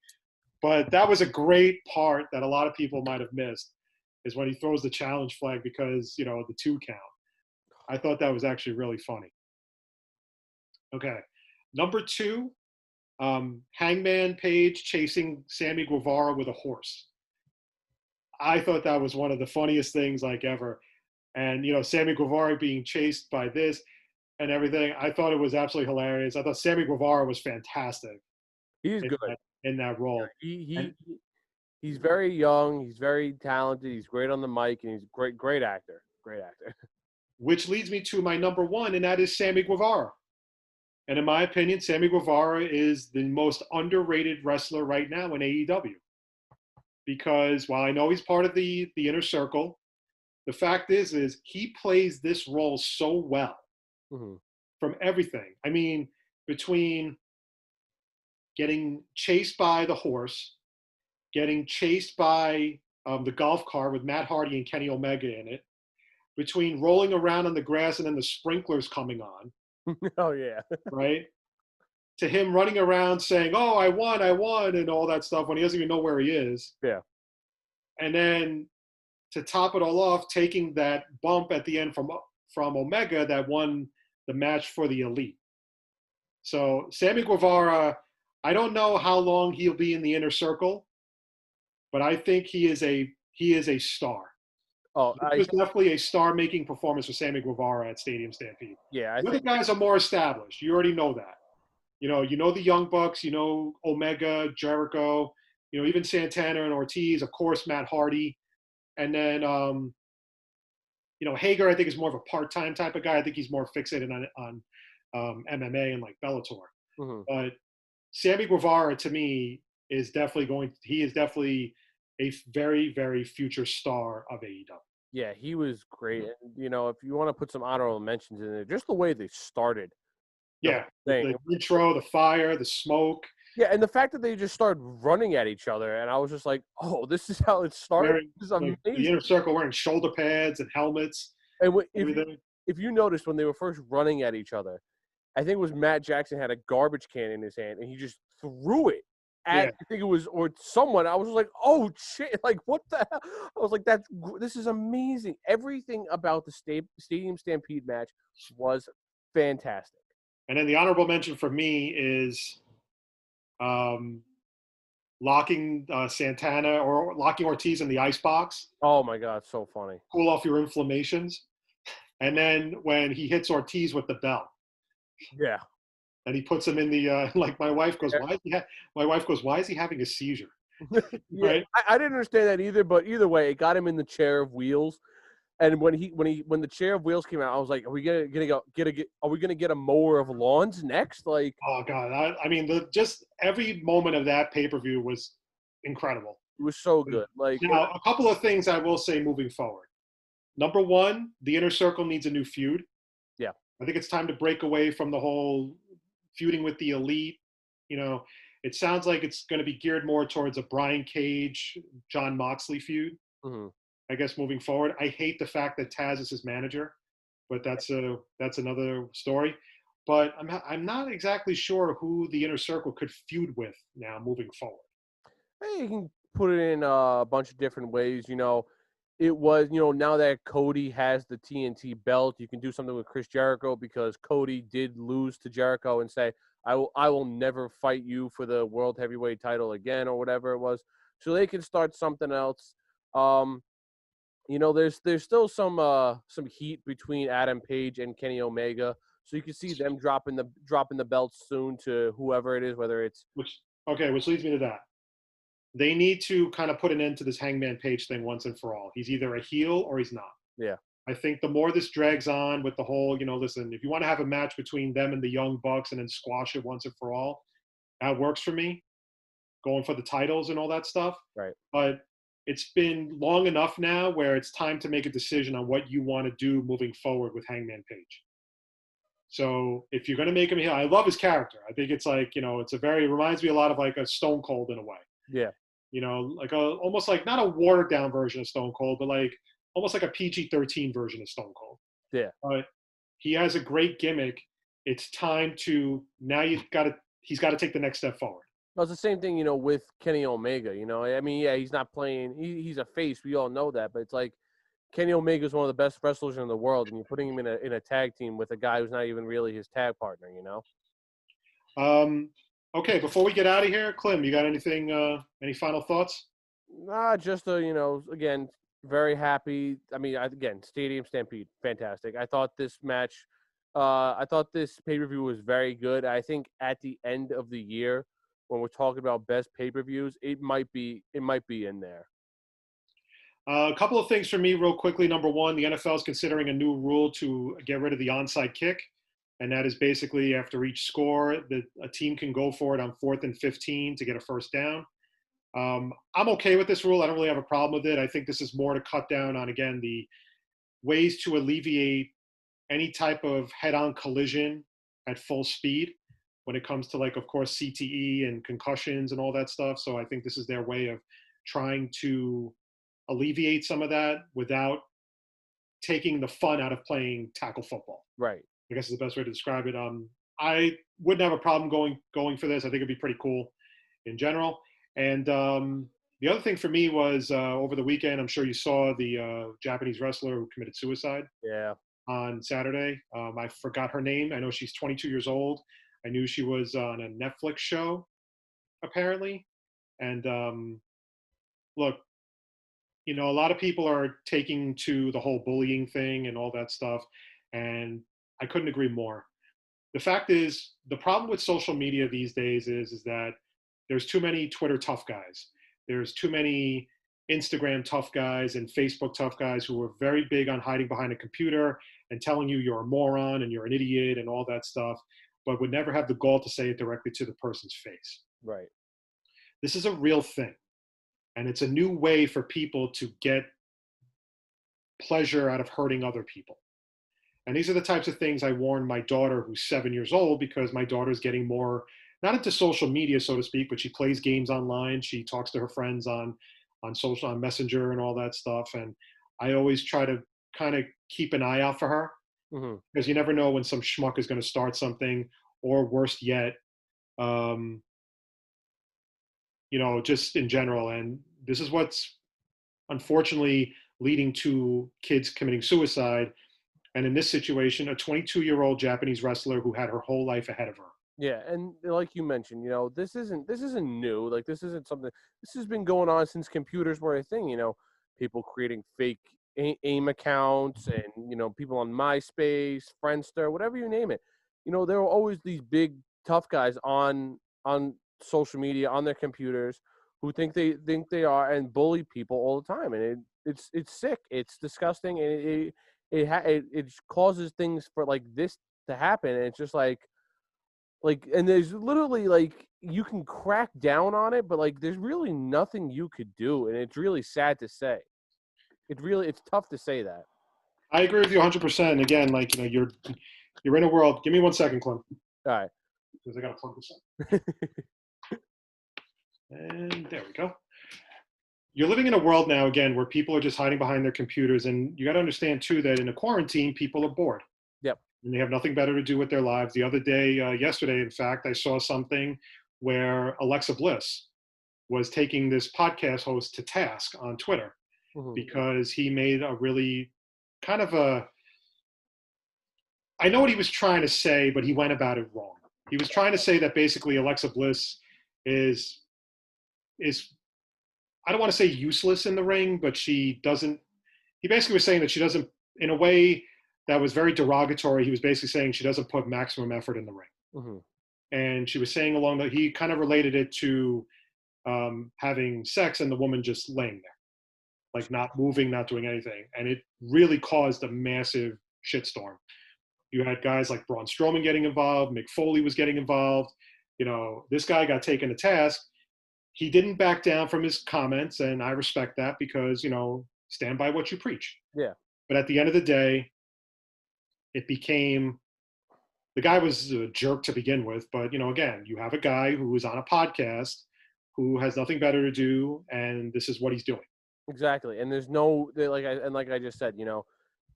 But that was a great part that a lot of people might have missed, is when he throws the challenge flag because, you know, the 2 count. I thought that was actually really funny. Okay. Number 2, Hangman Page chasing Sammy Guevara with a horse. I thought that was one of the funniest things like ever. And, you know, Sammy Guevara being chased by this and everything, I thought it was absolutely hilarious. I thought Sammy Guevara was fantastic. He's good in that role. He's very young. He's very talented. He's great on the mic, and he's a great actor. Great actor. Which leads me to my number 1, and that is Sammy Guevara. And in my opinion, Sammy Guevara is the most underrated wrestler right now in AEW. Because while I know he's part of the inner circle, the fact is he plays this role so well from everything. I mean, between getting chased by the horse, getting chased by the golf cart with Matt Hardy and Kenny Omega in it, between rolling around on the grass and then the sprinklers coming on. Oh, yeah. Right? To him running around saying, oh, I won, and all that stuff when he doesn't even know where he is. Yeah. And then to top it all off, taking that bump at the end from Omega that won the match for the Elite. So Sammy Guevara, I don't know how long he'll be in the inner circle, but I think he is a star. Oh, it was definitely a star-making performance for Sammy Guevara at Stadium Stampede. Yeah, the other guys are more established. You already know that. You know the Young Bucks. You know Omega, Jericho. You know even Santana and Ortiz. Of course, Matt Hardy, and then you know Hager. I think is more of a part-time type of guy. I think he's more fixated on MMA and like Bellator. Mm-hmm. But Sammy Guevara to me is definitely he is definitely a very, very future star of AEW. Yeah, he was great. And, you know, if you want to put some honorable mentions in there, just the way they started. Yeah, the intro, the fire, the smoke. Yeah, and the fact that they just started running at each other, and I was just like, oh, this is how it started. This is amazing. The inner circle wearing shoulder pads and helmets. And if you noticed when they were first running at each other, I think it was Matt Jackson had a garbage can in his hand, and he just threw it. I think it was, or someone, I was like, oh, shit, like, what the hell? I was like, this is amazing. Everything about the Stadium Stampede match was fantastic. And then the honorable mention for me is locking Santana or locking Ortiz in the icebox. Oh, my God, so funny. Cool off your inflammations. And then when he hits Ortiz with the bell. Yeah. And he puts him in the like my wife goes, why is he having a seizure? Yeah, right? I didn't understand that either, but either way, it got him in the chair of wheels. And when the chair of wheels came out, I was like, are we gonna get a mower of lawns next? Like, oh God, I mean, just every moment of that pay-per-view was incredible. It was so good. Like, now, a couple of things I will say moving forward. Number 1, the Inner Circle needs a new feud. Yeah, I think it's time to break away from the whole feuding with the Elite. You know, it sounds like it's going to be geared more towards a Brian Cage, John Moxley feud. Mm-hmm. I guess moving forward, I hate the fact that Taz is his manager, but that's another story. But I'm not exactly sure who the Inner Circle could feud with now moving forward. Hey, you can put it in a bunch of different ways. You know, it was, now that Cody has the TNT belt, you can do something with Chris Jericho because Cody did lose to Jericho and say, I will never fight you for the World Heavyweight title again or whatever it was. So they can start something else. There's still some heat between Adam Page and Kenny Omega. So you can see them dropping the belts soon to whoever it is, whether it's Which leads me to that. They need to kind of put an end to this Hangman Page thing once and for all. He's either a heel or he's not. Yeah. I think the more this drags on with the whole, listen, if you want to have a match between them and the Young Bucks and then squash it once and for all, that works for me. Going for the titles and all that stuff. Right. But it's been long enough now where it's time to make a decision on what you want to do moving forward with Hangman Page. So if you're going to make him heel, I love his character. I think it's like, it reminds me a lot of like a Stone Cold in a way. Yeah. Like almost like not a watered down version of Stone Cold, but like almost like a PG-13 version of Stone Cold. Yeah. But he has a great gimmick. It's time to, now he's got to take the next step forward. Well, it's the same thing, with Kenny Omega, I mean, yeah, he's not playing. He's a face. We all know that. But it's like Kenny Omega is one of the best wrestlers in the world, and you're putting him in a tag team with a guy who's not even really his tag partner, Okay, before we get out of here, Clem, you got anything, any final thoughts? Just, again, very happy. I mean, again, Stadium Stampede, fantastic. I thought this pay-per-view was very good. I think at the end of the year, when we're talking about best pay-per-views, it might be in there. A couple of things for me real quickly. Number one, the NFL is considering a new rule to get rid of the onside kick. And that is basically after each score, a team can go for it on 4th and 15 to get a first down. I'm okay with this rule. I don't really have a problem with it. I think this is more to cut down on, again, the ways to alleviate any type of head-on collision at full speed when it comes to, like, of course, CTE and concussions and all that stuff. So I think this is their way of trying to alleviate some of that without taking the fun out of playing tackle football. Right. I guess is the best way to describe it. I wouldn't have a problem going for this. I think it'd be pretty cool in general. And the other thing for me was over the weekend, I'm sure you saw the Japanese wrestler who committed suicide. Yeah. On Saturday. I forgot her name. I know she's 22 years old. I knew she was on a Netflix show, apparently. And look, a lot of people are taking to the whole bullying thing and all that stuff. And I couldn't agree more. The fact is, the problem with social media these days is that there's too many Twitter tough guys. There's too many Instagram tough guys and Facebook tough guys who are very big on hiding behind a computer and telling you you're a moron and you're an idiot and all that stuff, but would never have the gall to say it directly to the person's face. Right. This is a real thing. And it's a new way for people to get pleasure out of hurting other people. And these are the types of things I warn my daughter, who's 7 years old, because my daughter's getting more, not into social media, so to speak, but she plays games online. She talks to her friends on social, on Messenger and all that stuff. And I always try to kind of keep an eye out for her, because you never know when some schmuck is going to start something, or worse yet, just in general. And this is what's unfortunately leading to kids committing suicide. And in this situation, a 22-year-old Japanese wrestler who had her whole life ahead of her. Yeah, and like you mentioned, this isn't new. Like, this isn't something. This has been going on since computers were a thing. People creating fake AIM accounts, and people on MySpace, Friendster, whatever you name it. There are always these big tough guys on social media, on their computers, who think they are and bully people all the time, and it's sick. It's disgusting, and it causes things for like this to happen. And it's just like, and there's literally, like, you can crack down on it, but like there's really nothing you could do, and it's really sad to say. It's tough to say that. I agree with you 100%. And again, like, you're in a world. Give me 1 second, Clem. All right. Because I got to plug this in. And there we go. You're living in a world now, again, where people are just hiding behind their computers. And you got to understand, too, that in a quarantine, people are bored. Yep. And they have nothing better to do with their lives. The other day, yesterday, in fact, I saw something where Alexa Bliss was taking this podcast host to task on Twitter. because he made a really kind of a, I know what he was trying to say, but he went about it wrong. He was trying to say that basically Alexa Bliss is I don't want to say useless in the ring, but she doesn't, he basically was saying that she doesn't, in a way that was very derogatory, he was basically saying she doesn't put maximum effort in the ring. And she was saying along that he kind of related it to having sex and the woman just laying there, like not moving, not doing anything. And it really caused a massive shitstorm. You had guys like Braun Strowman getting involved, Mick Foley was getting involved. You know, this guy got taken to task. He didn't back down from his comments, and I respect that because, you know, stand by what you preach. Yeah. But at the end of the day, it became, the guy was a jerk to begin with, but, you know, again, you have a guy who is on a podcast who has nothing better to do, and this is what he's doing. Exactly. And there's no, like I just said, you know,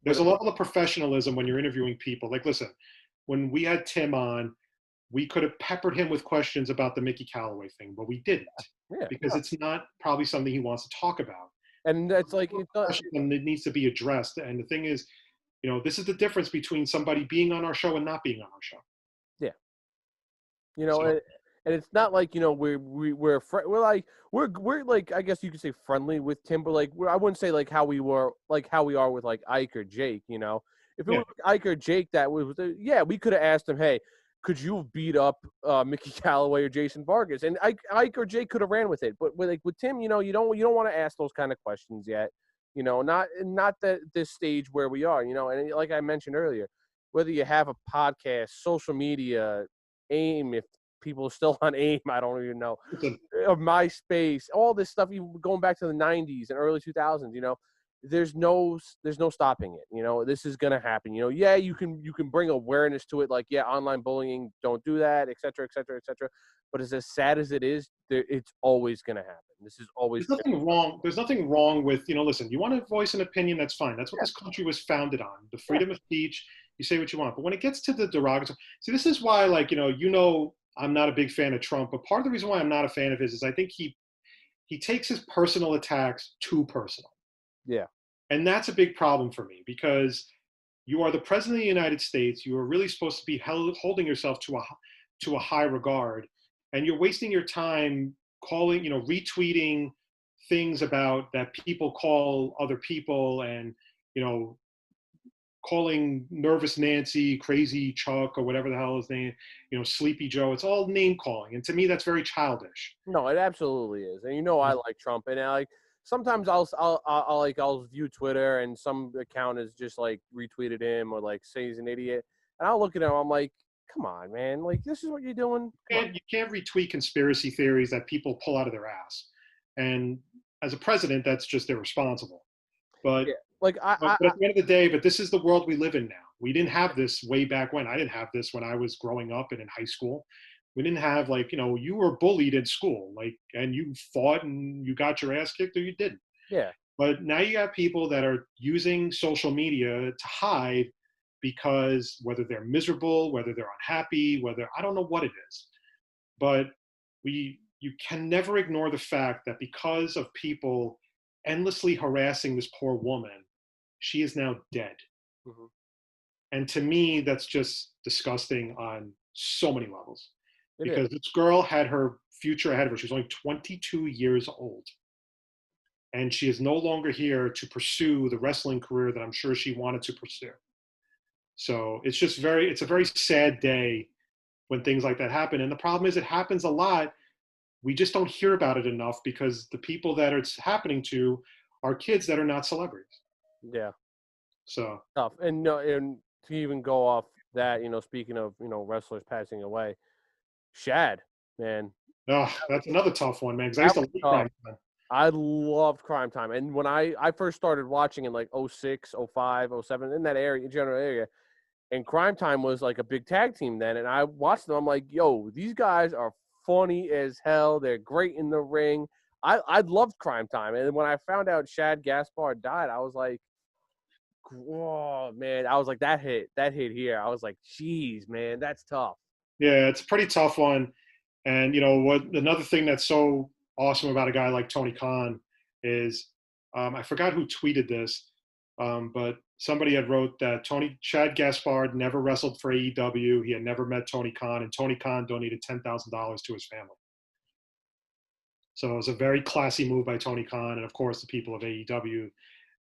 there's a level of professionalism when you're interviewing people. Like, listen, when we had Tim on, we could have peppered him with questions about the Mickey Callaway thing, but we didn't, because it's not probably something he wants to talk about. And that's like, and it needs to be addressed. And the thing is, you know, this is the difference between somebody being on our show and not being on our show. Yeah. You know, and it's not like, you know, we're like, I guess you could say friendly with Tim, but like, I wouldn't say like how we are with like Ike or Jake, you know. If it was Ike or Jake that was, we could have asked him, hey, could you have beat up Mickey Callaway or Jason Vargas? And Ike or Jake could have ran with it. But with Tim, you know, you don't want to ask those kind of questions yet. You know, not that this stage where we are, you know, and like I mentioned earlier, whether you have a podcast, social media, AIM, if people are still on AIM, I don't even know, or MySpace, all this stuff, even going back to the 90s and early 2000s, you know, there's no stopping it. You know, this is going to happen. You know, you can bring awareness to it, like, online bullying, don't do that, et cetera, et cetera, et cetera. But as sad as it is, it's always going to happen. This is always There's nothing wrong. There's nothing wrong with, you know, listen, you want to voice an opinion, that's fine. That's what this country was founded on, the freedom of speech. You say what you want. But when it gets to the derogatory, see, this is why, like, you know, I'm not a big fan of Trump, but part of the reason why I'm not a fan of his is I think he takes his personal attacks too personal. Yeah. And that's a big problem for me, because you are the president of the United States. You are really supposed to be holding yourself to a high regard, and you're wasting your time calling, you know, retweeting things about that people call other people, and, you know, calling Nervous Nancy, Crazy Chuck, or whatever the hell his name, you know, Sleepy Joe. It's all name calling, and to me, that's very childish. No, it absolutely is. And you know, I like Trump, and I like. Sometimes I'll view Twitter and some account has just like retweeted him or like say he's an idiot, and I'll look at him. I'm like, come on, man! Like, this is what you're doing. You can't retweet conspiracy theories that people pull out of their ass, and as a president, that's just irresponsible. But but at the end of the day, but this is the world we live in now. We didn't have this way back when. I didn't have this when I was growing up and in high school. We didn't have, like, you know, you were bullied in school, like, and you fought and you got your ass kicked or you didn't. Yeah. But now you have people that are using social media to hide, because whether they're miserable, whether they're unhappy, whether, I don't know what it is, but you can never ignore the fact that because of people endlessly harassing this poor woman, she is now dead. Mm-hmm. And to me, that's just disgusting on so many levels. Because this girl had her future ahead of her. She was only 22 years old. And she is no longer here to pursue the wrestling career that I'm sure she wanted to pursue. So it's just it's a very sad day when things like that happen. And the problem is, it happens a lot. We just don't hear about it enough because the people that it's happening to are kids that are not celebrities. Yeah. So tough. And to even go off that, you know, speaking of, you know, wrestlers passing away, Shad, man. Oh, that's another tough one, man. Because I used to like Crime Time. I loved Crime Time. And when I first started watching in like 06, 05, 07, in that area, general area, and Crime Time was like a big tag team then. And I watched them. I'm like, yo, these guys are funny as hell. They're great in the ring. I loved Crime Time. And when I found out Shad Gaspard died, I was like, oh, man. I was like, that hit here. I was like, geez, man, that's tough. Yeah, it's a pretty tough one. And, you know, another thing that's so awesome about a guy like Tony Khan is I forgot who tweeted this, but somebody had wrote that Chad Gaspard never wrestled for AEW. He had never met Tony Khan, and Tony Khan donated $10,000 to his family. So it was a very classy move by Tony Khan, and of course the people of AEW.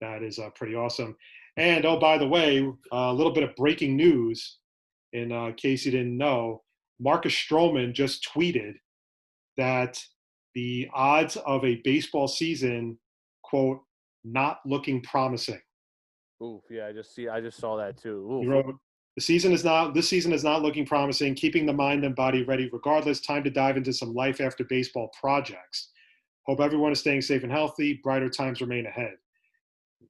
That is pretty awesome. And oh, by the way, a little bit of breaking news. In case you didn't know, Marcus Stroman just tweeted that the odds of a baseball season, quote, not looking promising. Oof, yeah, I just saw that too. Oof. He wrote, this season is not looking promising, keeping the mind and body ready regardless. Time to dive into some life after baseball projects. Hope everyone is staying safe and healthy. Brighter times remain ahead.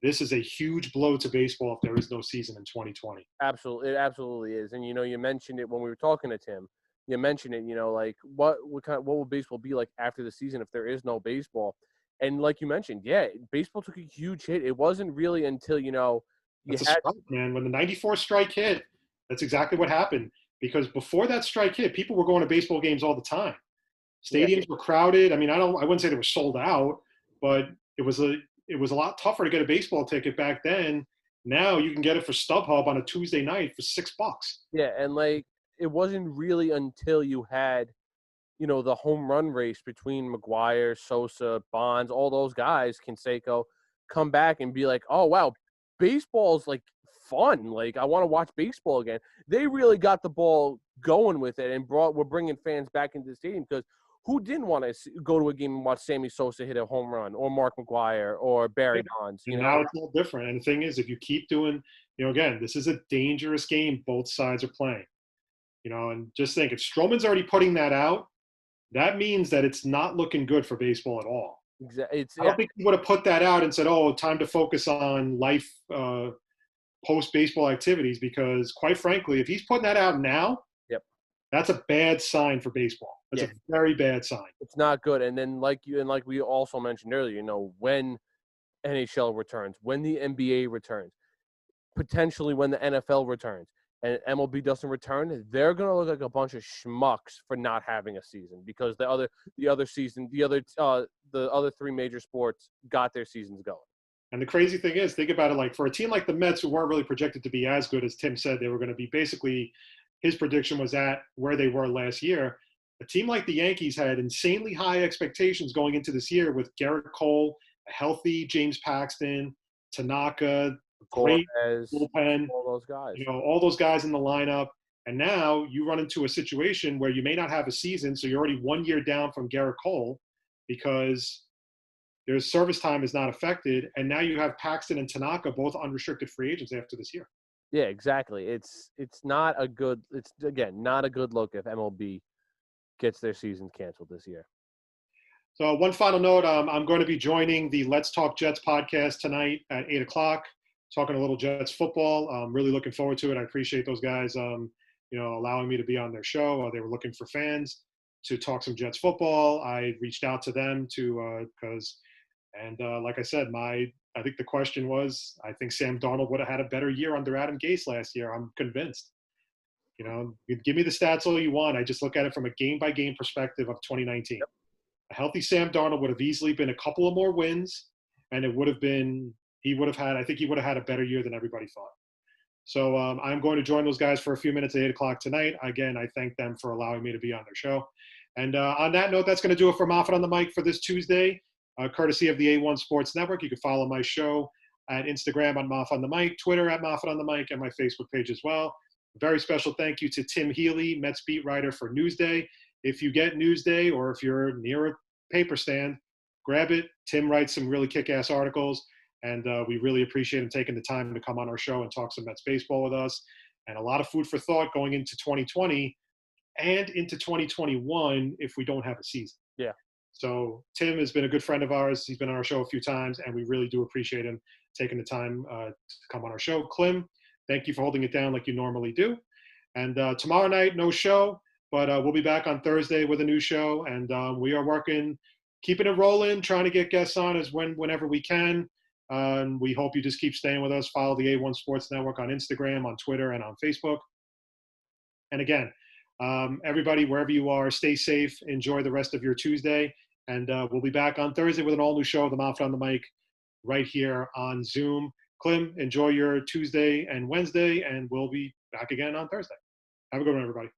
This is a huge blow to baseball if there is no season in 2020. Absolutely, it absolutely is. And you mentioned it when we were talking to Tim. You mentioned it. Like what will baseball be like after the season if there is no baseball? And like you mentioned, yeah, baseball took a huge hit. It wasn't really until That's a strike, man. When the '94 strike hit, that's exactly what happened. Because before that strike hit, people were going to baseball games all the time. Stadiums were crowded. I mean, I wouldn't say they were sold out, but it was a lot tougher to get a baseball ticket back then. Now you can get it for StubHub on a Tuesday night for $6. Yeah, and like it wasn't really until you had, the home run race between McGuire, Sosa, Bonds, all those guys, Canseco, come back and be like, oh wow, baseball's like fun. Like I want to watch baseball again. They really got the ball going with it and we're bringing fans back into the stadium because who didn't want to go to a game and watch Sammy Sosa hit a home run or Mark McGuire or Barry Bonds? And now it's all different. And the thing is, if you keep doing, again, this is a dangerous game both sides are playing. And just think, if Stroman's already putting that out, that means that it's not looking good for baseball at all. Exactly. I don't think he would have put that out and said, oh, time to focus on life post-baseball activities because, quite frankly, if he's putting that out now, that's a bad sign for baseball. That's a very bad sign. It's not good. And then like we also mentioned earlier, when NHL returns, when the NBA returns, potentially when the NFL returns, and MLB doesn't return, they're going to look like a bunch of schmucks for not having a season because the other three major sports got their seasons going. And the crazy thing is, think about it, like for a team like the Mets who weren't really projected to be as good as Tim said they were going to be, basically his prediction was at where they were last year. A team like the Yankees had insanely high expectations going into this year with Garrett Cole, a healthy James Paxton, Tanaka, great bullpen, all those guys. All those guys in the lineup. And now you run into a situation where you may not have a season, so you're already 1 year down from Garrett Cole because their service time is not affected. And now you have Paxton and Tanaka, both unrestricted free agents after this year. Yeah, exactly. It's not a good look if MLB gets their season canceled this year. So one final note, I'm going to be joining the Let's Talk Jets podcast tonight at 8 o'clock, talking a little Jets football. I'm really looking forward to it. I appreciate those guys, allowing me to be on their show. They were looking for fans to talk some Jets football. I reached out to them like I said, I think the question was, I think Sam Darnold would have had a better year under Adam Gase last year. I'm convinced. You give me the stats all you want. I just look at it from a game-by-game perspective of 2019. Yep. A healthy Sam Darnold would have easily been a couple of more wins, and he would have had a better year than everybody thought. So I'm going to join those guys for a few minutes at 8 o'clock tonight. Again, I thank them for allowing me to be on their show. And on that note, that's going to do it for Moffett on the Mic for this Tuesday, courtesy of the A1 Sports Network. You can follow my show at Instagram on Moffett on the Mic, Twitter at Moffett on the Mic, and my Facebook page as well. A very special thank you to Tim Healey, Mets beat writer for Newsday. If you get Newsday or if you're near a paper stand, grab it. Tim writes some really kick-ass articles, and we really appreciate him taking the time to come on our show and talk some Mets baseball with us. And a lot of food for thought going into 2020 and into 2021 if we don't have a season. Yeah. So Tim has been a good friend of ours. He's been on our show a few times, and we really do appreciate him taking the time to come on our show. Clem, thank you for holding it down like you normally do. And tomorrow night, no show, but we'll be back on Thursday with a new show. And we are working, keeping it rolling, trying to get guests on whenever we can. And we hope you just keep staying with us. Follow the A1 Sports Network on Instagram, on Twitter, and on Facebook. And again, everybody, wherever you are, stay safe. Enjoy the rest of your Tuesday. And we'll be back on Thursday with an all-new show of the Moffett on the Mic. right here on Zoom. Clem, enjoy your Tuesday and Wednesday, and we'll be back again on Thursday. Have a good one, everybody.